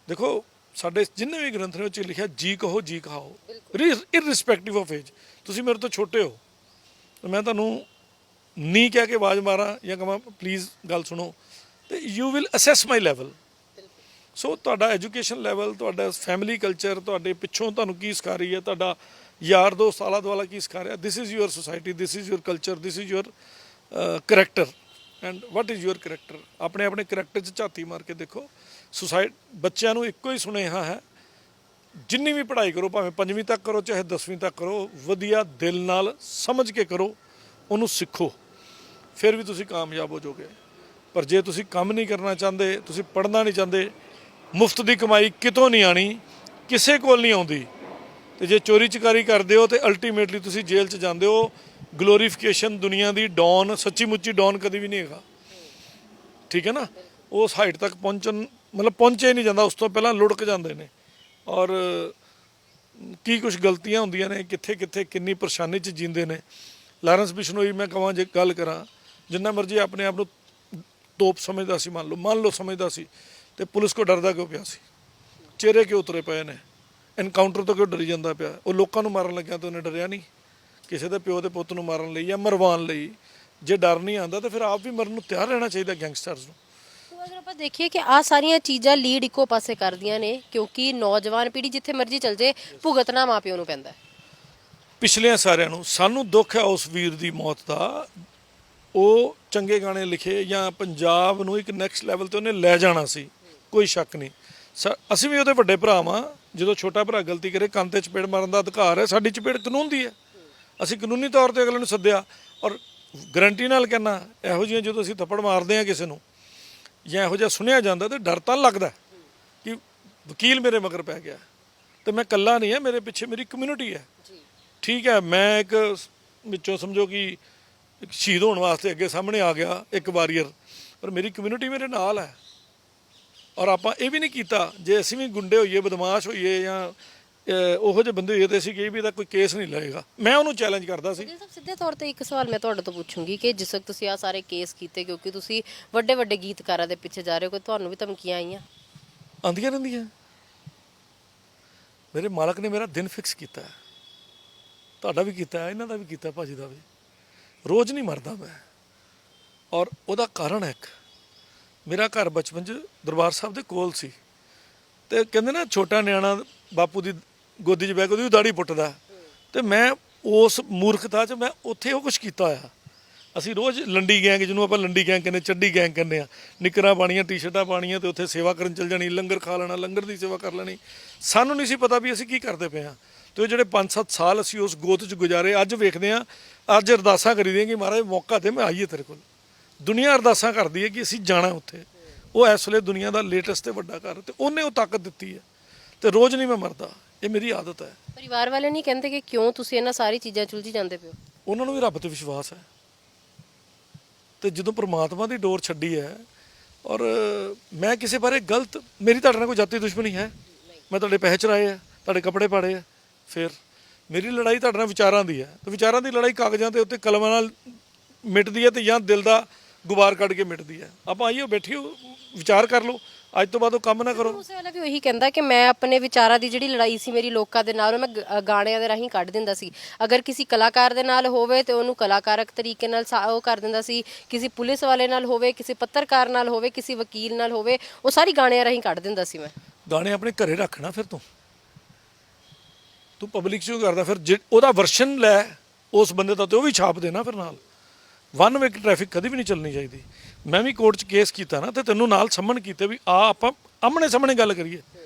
ਦੇਖੋ ਸਾਡੇ ਜਿੰਨੇ ਵੀ ਗ੍ਰੰਥ ਨੇ ਉਹ 'ਚ ਲਿਖਿਆ ਜੀ ਕਹੋ ਜੀ ਕਹਾਓ, ਇਰਰਿਸਪੈਕਟਿਵ ਆਫ ਏਜ। ਤੁਸੀਂ ਮੇਰੇ ਤੋਂ ਛੋਟੇ ਹੋ, ਮੈਂ ਤੁਹਾਨੂੰ ਨਹੀਂ ਕਹਿ ਕੇ ਆਵਾਜ਼ ਮਾਰਾਂ ਜਾਂ ਕਹਾਂ ਪਲੀਜ਼ ਗੱਲ ਸੁਣੋ, ਤੇ you will assess my level. So ਤੁਹਾਡਾ ਐਜੂਕੇਸ਼ਨ ਲੈਵਲ, ਤੁਹਾਡਾ ਫੈਮਿਲੀ ਕਲਚਰ, ਤੁਹਾਡੇ ਪਿੱਛੋਂ ਤੁਹਾਨੂੰ ਕੀ ਸਿਖਾ ਰਹੀ ਹੈ, ਤੁਹਾਡਾ ਯਾਰ ਦੋਸਤ ਆਲਾ ਦੁਆਲਾ ਕੀ ਸਿਖਾ ਰਿਹਾ, this is your society, this is your culture, this is your character and what is your character. ਆਪਣੇ ਆਪਣੇ ਕਰੈਕਟਰ 'ਚ ਝਾਤੀ ਮਾਰ ਕੇ ਦੇਖੋ। ਬੱਚਿਆਂ ਨੂੰ ਇੱਕੋ ਹੀ ਸੁਨੇਹਾ ਹੈ, ਜਿੰਨੀ ਵੀ ਪੜ੍ਹਾਈ ਕਰੋ, ਭਾਵੇਂ 5ਵੀਂ ਤੱਕ ਕਰੋ ਚਾਹੇ 10ਵੀਂ ਤੱਕ ਕਰੋ, ਵਧੀਆ ਦਿਲ ਨਾਲ ਸਮਝ ਕੇ ਕਰੋ, ਉਹਨੂੰ ਸਿੱਖੋ, ਫਿਰ ਵੀ ਤੁਸੀਂ ਕਾਮਯਾਬ ਹੋ ਜਾਓਗੇ। ਪਰ ਜੇ ਤੁਸੀਂ ਕੰਮ ਨਹੀਂ ਕਰਨਾ ਚਾਹੁੰਦੇ, ਤੁਸੀਂ ਪੜ੍ਹਨਾ ਨਹੀਂ ਚਾਹੁੰਦੇ, ਮੁਫਤ ਦੀ ਕਮਾਈ ਕਿਤੋਂ ਨਹੀਂ ਆਣੀ, ਕਿਸੇ ਕੋਲ ਨਹੀਂ ਆਉਂਦੀ, ਤੇ ਜੇ ਚੋਰੀ ਚਕਾਰੀ ਕਰਦੇ ਹੋ ਤੇ ਅਲਟੀਮੇਟਲੀ ਤੁਸੀਂ ਜੇਲ੍ਹ 'ਚ ਜਾਂਦੇ ਹੋ। ਗਲੋਰੀਫਿਕੇਸ਼ਨ ਦੁਨੀਆ ਦੀ ਡੌਨ, ਸੱਚੀ ਮੁੱਚੀ ਡੌਨ ਕਦੀ ਵੀ ਨਹੀਂ ਹੈਗਾ, ਠੀਕ ਹੈ ਨਾ। ਉਸ ਹਾਈਟ ਤੱਕ ਪਹੁੰਚਿਆ ਹੀ ਨਹੀਂ ਜਾਂਦਾ, ਉਸ ਤੋਂ ਪਹਿਲਾਂ ਲੁੜਕ ਜਾਂਦੇ ਨੇ। ਔਰ ਕੀ ਕੁਝ ਗਲਤੀਆਂ ਹੁੰਦੀਆਂ ਨੇ, ਕਿੱਥੇ ਕਿੱਥੇ ਕਿੰਨੀ ਪਰੇਸ਼ਾਨੀ 'ਚ ਜੀਂਦੇ ਨੇ। ਲਾਰੈਂਸ ਬਿਸ਼ਨੋਈ ਮੈਂ ਕਹਾਂ ਜੇ ਗੱਲ ਕਰਾਂ, ਜਿੰਨਾ ਮਰਜ਼ੀ ਆਪਣੇ ਆਪ ਨੂੰ ਤੋਪ ਸਮਝਦਾ ਸੀ, ਮੰਨ ਲਓ ਸਮਝਦਾ ਸੀ, ਤੇ ਪੁਲਿਸ ਕੋ ਡਰਦਾ ਕਿਉਂ ਪਿਆ ਸੀ? ਚਿਹਰੇ ਕਿਉਂ ਉਤਰੇ ਪਏ ਨੇ? ਐਨਕਾਊਂਟਰ ਤੋਂ ਕਿਉਂ ਡਰੀ ਜਾਂਦਾ ਪਿਆ? ਉਹ ਲੋਕਾਂ ਨੂੰ ਮਾਰਨ ਲੱਗਿਆ ਤਾਂ ਉਹਨੇ ਡਰਿਆ ਨਹੀਂ, ਕਿਸੇ ਦੇ ਪਿਓ ਦੇ ਪੁੱਤ ਨੂੰ ਮਾਰਨ ਲਈ ਜਾਂ ਮਰਵਾਉਣ ਲਈ। ਜੇ ਡਰ ਨਹੀਂ ਆਉਂਦਾ ਤਾਂ ਫਿਰ ਆਪ ਵੀ ਮਰਨ ਨੂੰ ਤਿਆਰ ਰਹਿਣਾ ਚਾਹੀਦਾ ਗੈਂਗਸਟਰਸ ਨੂੰ। ਅਗਰ ਆਪਾਂ ਦੇਖੀਏ ਕਿ ਆ ਸਾਰੀਆਂ ਚੀਜ਼ਾਂ ਲੀਡ ਇੱਕੋ ਪਾਸੇ ਕਰਦੀਆਂ ਨੇ, ਕਿਉਂਕਿ ਨੌਜਵਾਨ ਪੀੜ੍ਹੀ ਜਿੱਥੇ ਮਰਜ਼ੀ ਚਲ ਜੇ, ਭੁਗਤਣਾ ਮਾਂ ਪਿਓ ਨੂੰ ਪੈਂਦਾ। ਪਿਛਲਿਆਂ ਸਾਰਿਆਂ ਨੂੰ ਸਾਨੂੰ ਦੁੱਖ ਹੈ ਉਸ ਵੀਰ ਦੀ ਮੌਤ ਦਾ। ਉਹ ਚੰਗੇ ਗਾਣੇ ਲਿਖੇ ਜਾਂ ਪੰਜਾਬ ਨੂੰ ਇੱਕ ਨੈਕਸਟ ਲੈਵਲ ਤੇ ਉਹਨੇ ਲੈ ਜਾਣਾ ਸੀ, ਕੋਈ ਸ਼ੱਕ ਨਹੀਂ। ਅਸੀਂ ਵੀ ਉਹਦੇ ਵੱਡੇ ਭਰਾ ਵਾਂ। ਜਦੋਂ ਛੋਟਾ ਭਰਾ ਗਲਤੀ ਕਰੇ, ਕੰਨ ਤੇ ਚਪੇੜ ਮਾਰਨ ਦਾ ਅਧਿਕਾਰ ਹੈ, ਸਾਡੀ ਚਪੇੜ ਕਾਨੂੰਨ ਦੀ ਹੈ। ਅਸੀਂ ਕਾਨੂੰਨੀ ਤੌਰ ਤੇ ਅਗਲੇ ਨੂੰ ਸੱਦਿਆ, ਔਰ ਗਰੰਟੀ ਨਾਲ ਕਹਿਣਾ, ਇਹੋ ਜਿਹੀਆਂ ਜਦੋਂ ਅਸੀਂ ਥੱਪੜ ਮਾਰਦੇ ਹਾਂ ਕਿਸੇ ਨੂੰ ਜਾਂ ਇਹੋ ਜਿਹਾ ਸੁਣਿਆ ਜਾਂਦਾ ਤੇ ਡਰ ਤਾਂ ਲੱਗਦਾ ਕਿ ਵਕੀਲ ਮੇਰੇ ਮਗਰ ਪੈ ਗਿਆ, ਤੇ ਮੈਂ ਇਕੱਲਾ ਨਹੀਂ ਹੈ, ਮੇਰੇ ਪਿੱਛੇ ਮੇਰੀ ਕਮਿਊਨਿਟੀ ਹੈ। ਠੀਕ ਹੈ, ਮੈਂ ਇੱਕ ਵਿੱਚੋਂ ਸਮਝੋ ਕਿ ਇੱਕ ਸ਼ਹੀਦ ਹੋਣ ਵਾਸਤੇ ਅੱਗੇ ਸਾਹਮਣੇ ਆ ਗਿਆ, ਇੱਕ ਵਾਰੀਅਰ, ਪਰ ਮੇਰੀ ਕਮਿਊਨਿਟੀ ਮੇਰੇ ਨਾਲ ਹੈ। ਔਰ ਆਪਾਂ ਇਹ ਵੀ ਨਹੀਂ ਕੀਤਾ, ਜੇ ਅਸੀਂ ਵੀ ਗੁੰਡੇ ਹੋਈਏ, ਬਦਮਾਸ਼ ਹੋਈਏ ਜਾਂ ਉਹੋ ਜਿਹੇ ਬੰਦੇ ਹੋਈਏ, ਤੇ ਅਸੀਂ ਕਹੀ ਵੀ ਇਹਦਾ ਕੋਈ ਕੇਸ ਨਹੀਂ ਲਏਗਾ। ਮੈਂ ਉਹਨੂੰ ਚੈਲੰਜ ਕਰਦਾ ਸੀ। ਸਿੱਧੇ ਤੌਰ ਤੇ ਇੱਕ ਸਵਾਲ ਮੈਂ ਤੁਹਾਡੇ ਤੋਂ ਪੁੱਛੂੰਗੀ ਕਿ ਜਿਸ ਵਕਤ ਤੁਸੀਂ ਆ ਸਾਰੇ ਕੇਸ ਕੀਤੇ, ਕਿਉਂਕਿ ਤੁਸੀਂ ਵੱਡੇ ਵੱਡੇ ਗੀਤਕਾਰਾਂ ਦੇ ਪਿੱਛੇ ਜਾ ਰਹੇ ਹੋ, ਕੋਈ ਤੁਹਾਨੂੰ ਵੀ ਧਮਕੀਆਂ ਆਈਆਂ? ਆਉਂਦੀਆਂ ਰਹਿੰਦੀਆਂ। ਮੇਰੇ ਮਾਲਕ ਨੇ ਮੇਰਾ ਦਿਨ ਫਿਕਸ ਕੀਤਾ, ਤੁਹਾਡਾ ਵੀ ਕੀਤਾ, ਇਹਨਾਂ ਦਾ ਵੀ ਕੀਤਾ, ਭਾਜੀ ਦਾ ਵੀ। ਰੋਜ਼ ਨਹੀਂ ਮਰਦਾ ਮੈਂ, ਔਰ ਉਹਦਾ ਕਾਰਨ ਹੈ ਇੱਕ, ਮੇਰਾ ਘਰ ਬਚਪਨ 'ਚ ਦਰਬਾਰ ਸਾਹਿਬ ਦੇ ਕੋਲ ਸੀ, ਤੇ ਕਹਿੰਦੇ ਨਾ ਛੋਟਾ ਨਿਆਣਾ ਬਾਪੂ ਦੀ ਗੋਦੀ 'ਚ ਬਹਿ ਕੇ ਉਹਦੀ ਦਾੜੀ ਪੁੱਟਦਾ, ਤੇ ਮੈਂ ਉਸ ਮੂਰਖਤਾ 'ਚ ਮੈਂ ਉੱਥੇ ਉਹ ਕੁਛ ਕੀਤਾ ਹੋਇਆ। ਅਸੀਂ ਰੋਜ਼ ਲੰਡੀ ਗੈਂਗ, ਜਿਹਨੂੰ ਆਪਾਂ ਲੰਡੀ ਗੈਂਗ ਕਹਿੰਦੇ, ਚੱਡੀ ਗੈਂਗ ਕਹਿੰਦੇ ਆ, ਨਿੱਕਰਾਂ ਪਾਣੀਆਂ, ਟੀ-ਸ਼ਰਟਾਂ ਪਾਣੀਆਂ ਤੇ ਉੱਥੇ ਸੇਵਾ ਕਰਨ ਚੱਲ ਜਾਣੀ, ਲੰਗਰ ਖਾ ਲੈਣਾ, ਲੰਗਰ ਦੀ ਸੇਵਾ ਕਰ ਲੈਣੀ। ਸਾਨੂੰ ਨਹੀਂ ਸੀ ਪਤਾ ਵੀ ਅਸੀਂ ਕੀ ਕਰਦੇ ਪਏ ਆ। ਤੇ ਉਹ ਜਿਹੜੇ 5-7 ਸਾਲ ਅਸੀਂ ਉਸ ਗੋਤ 'ਚ ਗੁਜ਼ਾਰੇ, ਅੱਜ ਵੇਖਦੇ ਆ, ਅੱਜ ਅਰਦਾਸਾਂ ਕਰੀਦੀਆਂ ਕਿ ਮਹਾਰਾਜ ਮੌਕਾ ਦੇ, ਮੈਂ ਆਈਏ ਤੇਰੇ ਕੋਲ। ਦੁਨੀਆ ਅਰਦਾਸਾਂ ਕਰਦੀ ਹੈ ਕਿ ਅਸੀਂ ਜਾਣਾ ਉੱਥੇ। ਉਹ ਇਸ ਵੇਲੇ ਦੁਨੀਆ ਦਾ ਲੇਟੈਸਟ ਤੇ ਵੱਡਾ ਘਰ, ਤੇ ਉਹਨੇ ਉਹ ਤਾਕਤ ਦਿੱਤੀ ਹੈ, ਤੇ ਰੋਜ਼ ਨਹੀਂ ਮੈਂ ਮਰਦਾ, ਇਹ ਮੇਰੀ ਆਦਤ ਹੈ। ਪਰਿਵਾਰ ਵਾਲੇ ਨਹੀਂ ਕਹਿੰਦੇ ਕਿ ਕਿਉਂ ਤੁਸੀਂ ਇਹਨਾਂ ਸਾਰੀ ਚੀਜ਼ਾਂ 'ਚ ਉਲਝੀ ਜਾਂਦੇ ਪਿਓ? ਉਹਨਾਂ ਨੂੰ ਵੀ ਰੱਬ ਤੇ ਵਿਸ਼ਵਾਸ ਹੈ, ਤੇ ਜਦੋਂ ਪ੍ਰਮਾਤਮਾ ਦੀ ਡੋਰ ਛੱਡੀ ਹੈ, ਔਰ ਮੈਂ ਕਿਸੇ ਬਾਰੇ ਗਲਤ, ਮੇਰੀ ਤੁਹਾਡੇ ਨਾਲ ਕੋਈ ਜਾਤੀ ਦੁਸ਼ਮਣੀ ਹੈ? ਮੈਂ ਤੁਹਾਡੇ ਪੈਸੇ ਚੁਰਾਏ ਆ, ਤੁਹਾਡੇ ਕੱਪੜੇ ਪਾੜੇ ਆ? ਫਿਰ ਮੇਰੀ ਲੜਾਈ ਤੁਹਾਡੇ ਨਾਲ ਵਿਚਾਰਾਂ ਦੀ ਹੈ, ਤੇ ਵਿਚਾਰਾਂ ਦੀ ਲੜਾਈ ਕਾਗਜ਼ਾਂ ਦੇ ਉੱਤੇ ਕਲਮਾਂ ਨਾਲ ਮਿਟਦੀ ਹੈ, ਤੇ ਜਾਂ ਦਿਲ ਦਾ ਗੁਬਾਰ ਕੱਢ ਕੇ ਮਿਟਦੀ ਹੈ। ਆਪਾਂ ਆਈਓ, ਬੈਠੀਓ, ਵਿਚਾਰ ਕਰ ਲਓ, ਅੱਜ ਤੋਂ ਬਾਅਦ ਉਹ ਕੰਮ ਨਾ ਕਰੋ। ਮੂਸੇ ਵਾਲਾ ਵੀ ਉਹੀ ਕਹਿੰਦਾ ਕਿ ਮੈਂ ਆਪਣੇ ਵਿਚਾਰਾਂ ਦੀ ਜਿਹੜੀ ਲੜਾਈ ਸੀ ਮੇਰੀ ਲੋਕਾਂ ਦੇ ਨਾਲ, ਉਹ ਮੈਂ ਗਾਣਿਆਂ ਦੇ ਰਾਹੀਂ ਕੱਢ ਦਿੰਦਾ ਸੀ। ਅਗਰ ਕਿਸੇ ਕਲਾਕਾਰ ਦੇ ਨਾਲ ਹੋਵੇ ਤੇ ਉਹਨੂੰ ਕਲਾਕਾਰਕ ਤਰੀਕੇ ਨਾਲ ਉਹ ਕਰ ਦਿੰਦਾ ਸੀ, ਕਿਸੇ ਪੁਲਿਸ ਵਾਲੇ ਨਾਲ ਹੋਵੇ, ਕਿਸੇ ਪੱਤਰਕਾਰ ਨਾਲ ਹੋਵੇ, ਕਿਸੇ ਵਕੀਲ ਨਾਲ ਹੋਵੇ, ਉਹ ਸਾਰੀ ਗਾਣਿਆਂ ਰਾਹੀਂ ਕੱਢ ਦਿੰਦਾ ਸੀ ਮੈਂ। ਗਾਣੇ ਆਪਣੇ ਘਰੇ ਰੱਖਣਾ, ਫਿਰ ਤੂੰ ਪਬਲਿਕ 'ਚ ਕਿਉਂ ਕਰਦਾ? ਫਿਰ ਉਹਦਾ ਵਰਸ਼ਨ ਲੈ ਉਸ ਬੰਦੇ ਦਾ, ਤੇ ਉਹ ਵੀ ਛਾਪ ਦੇਣਾ ਫਿਰ ਨਾਲ। ਵਨ ਵੇ ਟ੍ਰੈਫਿਕ ਕਦੀ ਵੀ ਨਹੀਂ ਚੱਲਣੀ ਚਾਹੀਦੀ। ਮੈਂ ਵੀ ਕੋਰਟ 'ਚ ਕੇਸ ਕੀਤਾ ਨਾ, ਤੇ ਤੈਨੂੰ ਨਾਲ ਸੰਮਣ ਕੀਤੇ ਵੀ ਆ ਆਪਾਂ ਆਮਣੇ ਸਾਹਮਣੇ ਗੱਲ ਕਰੀਏ।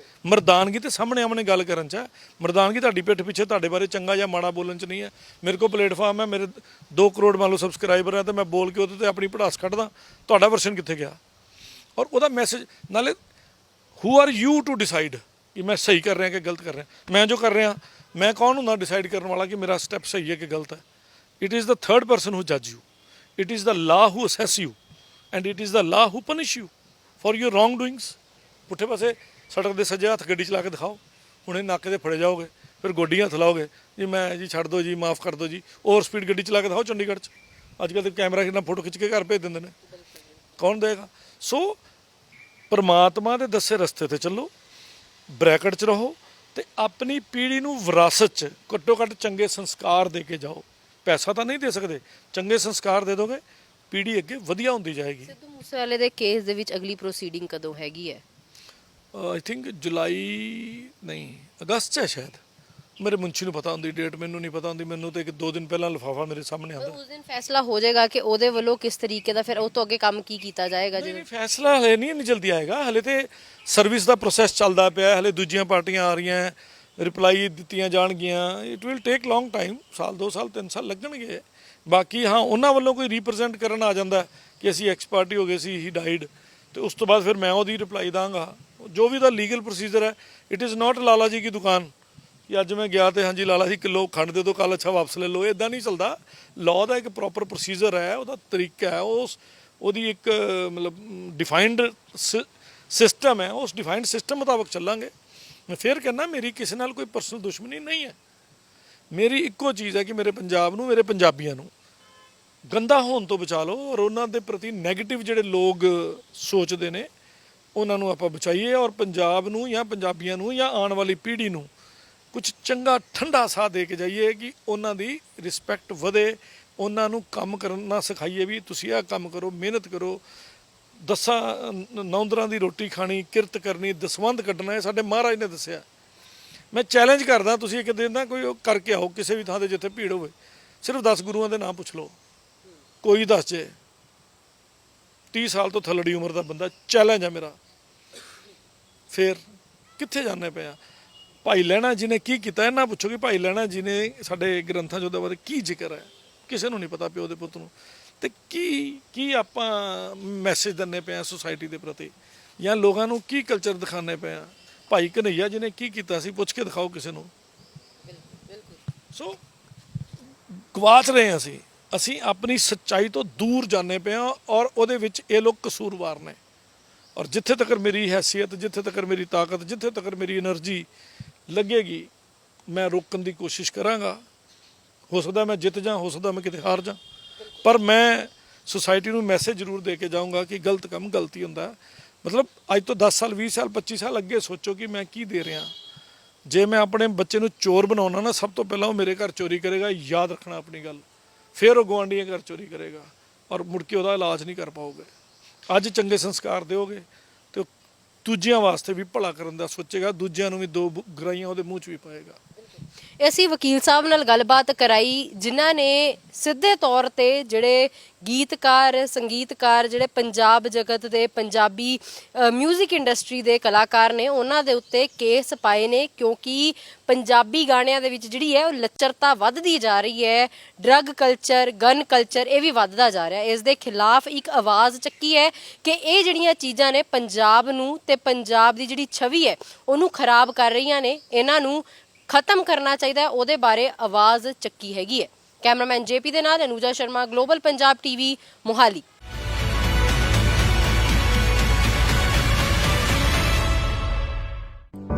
ਮਰਦਾਨਗੀ ਤੇ ਸਾਹਮਣੇ ਆਮਣੇ ਗੱਲ ਕਰਨ 'ਚ ਹੈ। ਮਰਦਾਨਗੀ ਤੁਹਾਡੀ ਪਿੱਠ ਪਿੱਛੇ ਤੁਹਾਡੇ ਬਾਰੇ ਚੰਗਾ ਜਾਂ ਮਾੜਾ ਬੋਲਣ 'ਚ ਨਹੀਂ ਹੈ। ਮੇਰੇ ਕੋਲ ਪਲੇਟਫਾਰਮ ਹੈ, ਮੇਰੇ 2 ਕਰੋੜ ਮੰਨ ਲਓ ਸਬਸਕ੍ਰਾਈਬਰ ਹੈ, ਤੇ ਮੈਂ ਬੋਲ ਕੇ ਉਹਦੇ ਤੇ ਆਪਣੀ ਭੜਾਸ ਕੱਢਦਾ। ਤੁਹਾਡਾ ਵਰਸ਼ਨ ਕਿੱਥੇ ਗਿਆ? ਔਰ ਉਹਦਾ ਮੈਸੇਜ ਨਾਲੇ, who are you to decide ਕਿ ਮੈਂ ਸਹੀ ਕਰ ਰਿਹਾ ਕਿ ਗਲਤ ਕਰ ਰਿਹਾ? ਮੈਂ ਜੋ ਕਰ ਰਿਹਾ, ਮੈਂ ਕੌਣ ਹੁੰਦਾ ਡਿਸਾਈਡ ਕਰਨ ਵਾਲਾ ਕਿ ਮੇਰਾ ਸਟੈਪ ਸਹੀ ਹੈ ਕਿ ਗਲਤ ਹੈ? It is the third person who ਜੱਜ you, it is the law who assess you, and it is the law who punish you for your wrong doings. ਪੁੱਠੇ ਪਾਸੇ ਸੜਕ ਦੇ ਸੱਜੇ ਹੱਥ ਗੱਡੀ ਚਲਾ ਕੇ ਦਿਖਾਓ, ਹੁਣੇ ਨਾਕੇ ਤੇ ਫੜੇ ਜਾਓਗੇ, ਫਿਰ ਗੋਡੀਆਂ ਹੱਥ ਲਾਓਗੇ ਜੀ, ਮੈਂ ਜੀ ਛੱਡ ਦਿਓ ਜੀ, ਮਾਫ ਕਰ ਦਿਓ ਜੀ। ਓਵਰ ਸਪੀਡ ਗੱਡੀ ਚਲਾ ਕੇ ਦਿਖਾਓ ਚੰਡੀਗੜ੍ਹ 'ਚ, ਅੱਜ ਕੱਲ੍ਹ ਤੇ ਕੈਮਰਾ ਕਿੰਨਾ ਫੋਟੋ ਖਿੱਚ ਕੇ ਘਰ ਭੇਜ ਦਿੰਦੇ ਨੇ, ਕੌਣ ਦੇਗਾ? ਸੋ ਪਰਮਾਤਮਾ ਦੇ ਦੱਸੇ ਰਸਤੇ ਤੇ ਚੱਲੋ, ਬ੍ਰੈਕਟ 'ਚ ਰਹੋ, ਤੇ ਆਪਣੀ ਪੀੜ੍ਹੀ ਨੂੰ ਵਿਰਾਸਤ 'ਚ ਘੱਟੋ ਘੱਟ ਚੰਗੇ ਸੰਸਕਾਰ ਦੇ ਕੇ ਜਾਓ। ਪੈਸਾ ਤਾਂ ਨਹੀਂ ਦੇ ਸਕਦੇ, ਚੰਗੇ ਸੰਸਕਾਰ ਦੇ ਦੋਗੇ, ਪੀੜ੍ਹੀ ਅੱਗੇ ਵਧੀਆ ਹੁੰਦੀ ਜਾਏਗੀ। ਸਿੱਧੂ ਮੂਸੇਵਾਲੇ ਦੇ ਕੇਸ ਦੇ ਵਿੱਚ ਅਗਲੀ ਪ੍ਰੋਸੀਡਿੰਗ ਕਦੋਂ ਹੈਗੀ ਹੈ? ਆਈ ਥਿੰਕ ਜੁਲਾਈ ਨਹੀਂ, ਅਗਸਤ 'ਚ ਹੈ ਸ਼ਾਇਦ। ਮੇਰੇ ਮੁੰਸ਼ੀ ਨੂੰ ਪਤਾ ਹੁੰਦੀ ਡੇਟ, ਮੈਨੂੰ ਨਹੀਂ ਪਤਾ ਹੁੰਦੀ। ਮੈਨੂੰ ਤੇ 1-2 ਦਿਨ ਪਹਿਲਾਂ ਲਿਫਾਫਾ ਮੇਰੇ ਸਾਹਮਣੇ ਆਉਂਦਾ। ਉਸ ਦਿਨ ਫੈਸਲਾ ਹੋ ਜਾਏਗਾ ਕਿ ਉਹਦੇ ਵੱਲੋਂ ਕਿਸ ਤਰੀਕੇ ਦਾ ਫਿਰ ਉਹ ਤੋਂ ਅੱਗੇ ਕੰਮ ਕੀ ਕੀਤਾ ਜਾਏਗਾ। ਨਹੀਂ, ਫੈਸਲਾ ਹਲੇ ਨਹੀਂ ਇੰਨੀ ਜਲਦੀ ਆਏਗਾ, ਹਲੇ ਤੇ ਸਰਵਿਸ ਦਾ ਪ੍ਰੋਸੈਸ ਚੱਲਦਾ ਪਿਆ, ਹਲੇ ਦੂਜੀਆਂ ਪਾਰਟੀਆਂ ਆ ਰਹੀਆਂ, ਰਿਪਲਾਈ ਦਿੱਤੀਆਂ ਜਾਣਗੀਆਂ। It will take long time, ਸਾਲ 2 ਸਾਲ 3 ਸਾਲ ਲੱਗਣਗੇ। ਬਾਕੀ ਹਾਂ, ਉਹਨਾਂ ਵੱਲੋਂ ਕੋਈ ਰਿਪਰੈਜ਼ੈਂਟ ਕਰਨ ਆ ਜਾਂਦਾ ਕਿ ਅਸੀਂ ਐਕਸ ਪਾਰਟੀ ਹੋ ਗਏ ਸੀ, ਹੀ ਡਾਈਡ, ਤੇ ਉਸ ਤੋਂ ਬਾਅਦ ਫਿਰ ਮੈਂ ਉਹਦੀ ਰਿਪਲਾਈ ਦਾਂਗਾ ਜੋ ਵੀ ਦਾ ਲੀਗਲ ਪ੍ਰੋਸੀਜਰ ਹੈ। It is not Lala ji ਕੀ ਦੁਕਾਨ ਕਿ ਅੱਜ ਮੈਂ ਗਿਆ ਤੇ ਹਾਂਜੀ ਲਾਲਾ ਜੀ ਕਿਲੋ ਖੰਡ ਦੇ ਦਿਓ, ਕੱਲ੍ਹ ਅੱਛਾ ਵਾਪਸ ਲੈ ਲਓ। ਇਦਾਂ ਨਹੀਂ ਚੱਲਦਾ। ਲਾਅ ਦਾ ਇੱਕ ਪ੍ਰੋਪਰ ਪ੍ਰੋਸੀਜਰ ਹੈ, ਉਹਦਾ ਤਰੀਕਾ ਹੈ, ਉਹਦੀ ਇੱਕ ਮਤਲਬ ਡਿਫਾਈਨਡ ਸਿਸਟਮ ਹੈ। ਉਸ ਡਿਫਾਈਨਡ ਸਿਸਟਮ ਮੁਤਾਬਕ ਚੱਲਾਂਗੇ। ਮੈਂ ਫਿਰ ਕਹਿੰਦਾ, ਮੇਰੀ ਕਿਸੇ ਨਾਲ ਕੋਈ ਪਰਸਨਲ ਦੁਸ਼ਮਣੀ ਨਹੀਂ ਹੈ। ਮੇਰੀ ਇੱਕੋ ਚੀਜ਼ ਹੈ ਕਿ ਮੇਰੇ ਪੰਜਾਬ ਨੂੰ, ਮੇਰੇ ਪੰਜਾਬੀਆਂ ਨੂੰ ਗੰਦਾ ਹੋਣ ਤੋਂ ਬਚਾ ਲਓ, ਔਰ ਉਹਨਾਂ ਦੇ ਪ੍ਰਤੀ ਨੈਗੇਟਿਵ ਜਿਹੜੇ ਲੋਕ ਸੋਚਦੇ ਨੇ ਉਹਨਾਂ ਨੂੰ ਆਪਾਂ ਬਚਾਈਏ, ਔਰ ਪੰਜਾਬ ਨੂੰ ਜਾਂ ਪੰਜਾਬੀਆਂ ਨੂੰ ਜਾਂ ਆਉਣ ਵਾਲੀ ਪੀੜ੍ਹੀ ਨੂੰ ਕੁਝ ਚੰਗਾ ਠੰਡਾ ਸਾਹ ਦੇ ਕੇ ਜਾਈਏ ਕਿ ਉਹਨਾਂ ਦੀ ਰਿਸਪੈਕਟ ਵਧੇ, ਉਹਨਾਂ ਨੂੰ ਕੰਮ ਕਰਨਾ ਸਿਖਾਈਏ ਵੀ ਤੁਸੀਂ ਇਹ ਕੰਮ ਕਰੋ, ਮਿਹਨਤ ਕਰੋ, 10 ਦੀ ਰੋਟੀ ਖਾਣੀ, ਕਿਰਤ ਕਰਨੀ, ਦਸਵੰਧ ਕੱਢਣਾ, ਇਹ ਸਾਡੇ ਮਹਾਰਾਜ ਨੇ ਦੱਸਿਆ। ਮੈਂ ਚੈਲੰਜ ਕਰਦਾ, ਤੁਸੀਂ ਇੱਕ ਦਿਨ ਨਾ ਕੋਈ ਉਹ ਕਰਕੇ ਆਓ ਕਿਸੇ ਵੀ ਥਾਂ ਤੇ ਜਿੱਥੇ ਭੀੜ ਹੋਵੇ, ਸਿਰਫ 10 ਗੁਰੂਆਂ ਦੇ ਨਾਮ ਪੁੱਛ ਲਓ, ਕੋਈ ਦੱਸ ਜੇ। 30 ਸਾਲ ਤੋਂ ਥੱਲੜੀ ਉਮਰ ਦਾ ਬੰਦਾ, ਚੈਲੰਜ ਹੈ ਮੇਰਾ। ਫਿਰ ਕਿੱਥੇ ਜਾਂਦੇ ਪਏ ਆ? ਭਾਈ ਲਹਿਣਾ ਜੀ ਨੇ ਕੀ ਕੀਤਾ, ਇਹਨਾਂ ਪੁੱਛੋ ਕਿ ਭਾਈ ਲਹਿਣਾ ਜੀ ਨੇ ਸਾਡੇ ਗ੍ਰੰਥਾਂ 'ਚ ਉਹਦੇ ਬਾਰੇ ਕੀ ਜ਼ਿਕਰ ਹੈ? ਕਿਸੇ ਨੂੰ ਨਹੀਂ ਪਤਾ ਪਿਓ ਦੇ ਪੁੱਤ ਨੂੰ। ਤੇ ਕੀ ਆਪਾਂ ਮੈਸੇਜ ਦਿੰਦੇ ਪਏ ਆ ਸੁਸਾਇਟੀ ਦੇ ਪ੍ਰਤੀ, ਜਾਂ ਲੋਕਾਂ ਨੂੰ ਕੀ ਕਲਚਰ ਦਿਖਾਉਂਦੇ ਪਏ ਆ? ਭਾਈ ਕਨਈਆ ਜੀ ਨੇ ਕੀ ਕੀਤਾ ਸੀ, ਪੁੱਛ ਕੇ ਦਿਖਾਓ ਕਿਸੇ ਨੂੰ। ਸੋ ਗਵਾਚ ਰਹੇ ਹਾਂ ਅਸੀਂ ਆਪਣੀ ਸੱਚਾਈ ਤੋਂ ਦੂਰ ਜਾਂਦੇ ਪਏ ਹਾਂ, ਔਰ ਉਹਦੇ ਵਿੱਚ ਇਹ ਲੋਕ ਕਸੂਰਵਾਰ ਨੇ। ਔਰ ਜਿੱਥੇ ਤੱਕ ਮੇਰੀ ਹੈਸੀਅਤ, ਜਿੱਥੇ ਤੱਕ ਮੇਰੀ ਤਾਕਤ, ਜਿੱਥੇ ਤੱਕ ਮੇਰੀ એનર્ਜੀ ਲੱਗੇਗੀ, ਮੈਂ ਰੋਕਣ ਦੀ ਕੋਸ਼ਿਸ਼ ਕਰਾਂਗਾ। ਹੋ ਸਕਦਾ ਮੈਂ ਜਿੱਤ ਜਾਂ, ਹੋ ਸਕਦਾ ਮੈਂ ਕਿਤੇ ਹਾਰ ਜਾਂ, ਪਰ ਮੈਂ ਸੁਸਾਇਟੀ ਨੂੰ ਮੈਸੇਜ ਜ਼ਰੂਰ ਦੇ ਕੇ ਜਾਊਂਗਾ ਕਿ ਗਲਤ ਕੰਮ ਗਲਤੀ ਹੁੰਦਾ। ਮਤਲਬ ਅੱਜ ਤੋਂ 10 ਸਾਲ, 20 ਸਾਲ, 25 ਸਾਲ ਅੱਗੇ ਸੋਚੋ ਕਿ ਮੈਂ ਕੀ ਦੇ ਰਿਹਾ। ਜੇ ਮੈਂ ਆਪਣੇ ਬੱਚੇ ਨੂੰ ਚੋਰ ਬਣਾਉਣਾ ਨਾ, ਸਭ ਤੋਂ ਪਹਿਲਾਂ ਉਹ ਮੇਰੇ ਘਰ ਚੋਰੀ ਕਰੇਗਾ, ਯਾਦ ਰੱਖਣਾ ਆਪਣੀ ਗੱਲ। ਫਿਰ ਉਹ ਗੁਆਂਢੀਆਂ ਘਰ ਚੋਰੀ ਕਰੇਗਾ, ਔਰ ਮੁੜ ਕੇ ਉਹਦਾ ਇਲਾਜ ਨਹੀਂ ਕਰ ਪਾਓਗੇ। ਅੱਜ ਚੰਗੇ ਸੰਸਕਾਰ ਦਿਓਗੇ ਤੇ ਦੂਜਿਆਂ ਵਾਸਤੇ ਵੀ ਭਲਾ ਕਰਨ ਦਾ ਸੋਚੇਗਾ, ਦੂਜਿਆਂ ਨੂੰ ਵੀ 2 ਗਰਾਈਆਂ ਉਹਦੇ ਮੂੰਹ 'ਚ ਵੀ ਪਾਏਗਾ। ਅਸੀਂ ਵਕੀਲ ਸਾਹਿਬ ਨਾਲ ਗੱਲਬਾਤ ਕਰਾਈ ਜਿਨ੍ਹਾਂ ਨੇ ਸਿੱਧੇ ਤੌਰ ਤੇ ਜਿਹੜੇ ਗੀਤਕਾਰ ਸੰਗੀਤਕਾਰ ਜਿਹੜੇ ਪੰਜਾਬ ਜਗਤ ਦੇ ਪੰਜਾਬੀ 뮤직 ਇੰਡਸਟਰੀ ਦੇ ਕਲਾਕਾਰ ਨੇ ਉਹਨਾਂ ਦੇ ਉੱਤੇ ਕੇਸ ਪਾਏ ਨੇ, ਕਿਉਂਕਿ ਪੰਜਾਬੀ ਗਾਣਿਆਂ ਦੇ ਵਿੱਚ ਜਿਹੜੀ ਹੈ ਉਹ ਲੱਚਰਤਾ ਵੱਧਦੀ ਜਾ ਰਹੀ ਹੈ, ਡਰੱਗ ਕਲਚਰ ਗਨ ਕਲਚਰ ਇਹ ਵੀ ਵੱਧਦਾ ਜਾ ਰਿਹਾ ਹੈ। ਇਸ ਦੇ ਖਿਲਾਫ ਇੱਕ ਆਵਾਜ਼ ਚੱਕੀ ਹੈ ਕਿ ਇਹ ਜਿਹੜੀਆਂ ਚੀਜ਼ਾਂ ਨੇ ਪੰਜਾਬ ਨੂੰ ਤੇ ਪੰਜਾਬ ਦੀ ਜਿਹੜੀ ਛਵੀ ਹੈ ਉਹਨੂੰ ਖਰਾਬ ਕਰ ਰਹੀਆਂ ਨੇ, ਇਹਨਾਂ ਨੂੰ ਖਤਮ ਕਰਨਾ ਚਾਹੀਦਾ ਹੈ, ਉਹਦੇ ਬਾਰੇ ਆਵਾਜ਼ ਚੱਕੀ ਹੈਗੀ ਹੈ। ਕੈਮਰਾਮੈਨ ਜੇਪੀ ਦੇ ਨਾਲ ਅਨੂਜਾ ਸ਼ਰਮਾ, ਗਲੋਬਲ ਪੰਜਾਬ ਟੀਵੀ, ਮੋਹਾਲੀ।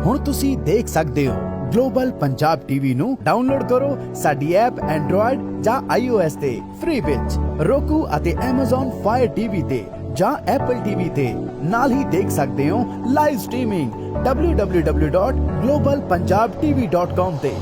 ਹੁਣ ਤੁਸੀਂ ਦੇਖ ਸਕਦੇ ਹੋ ਗਲੋਬਲ ਪੰਜਾਬ ਟੀਵੀ ਨੂੰ ਡਾਊਨਲੋਡ ਕਰੋ ਸਾਡੀ ਐਪ ਐਂਡਰੋਇਡ ਜਾਂ iOS ਤੇ ਫ੍ਰੀ ਵਿੱਚ, roku ਅਤੇ Amazon Fire TV ਤੇ ਜਾਂ Apple TV ਤੇ। ਨਾਲ ਹੀ ਦੇਖ ਸਕਦੇ ਹੋ ਲਾਈਵ ਸਟ੍ਰੀਮਿੰਗ www.globalpunjabtv.com ਤੇ।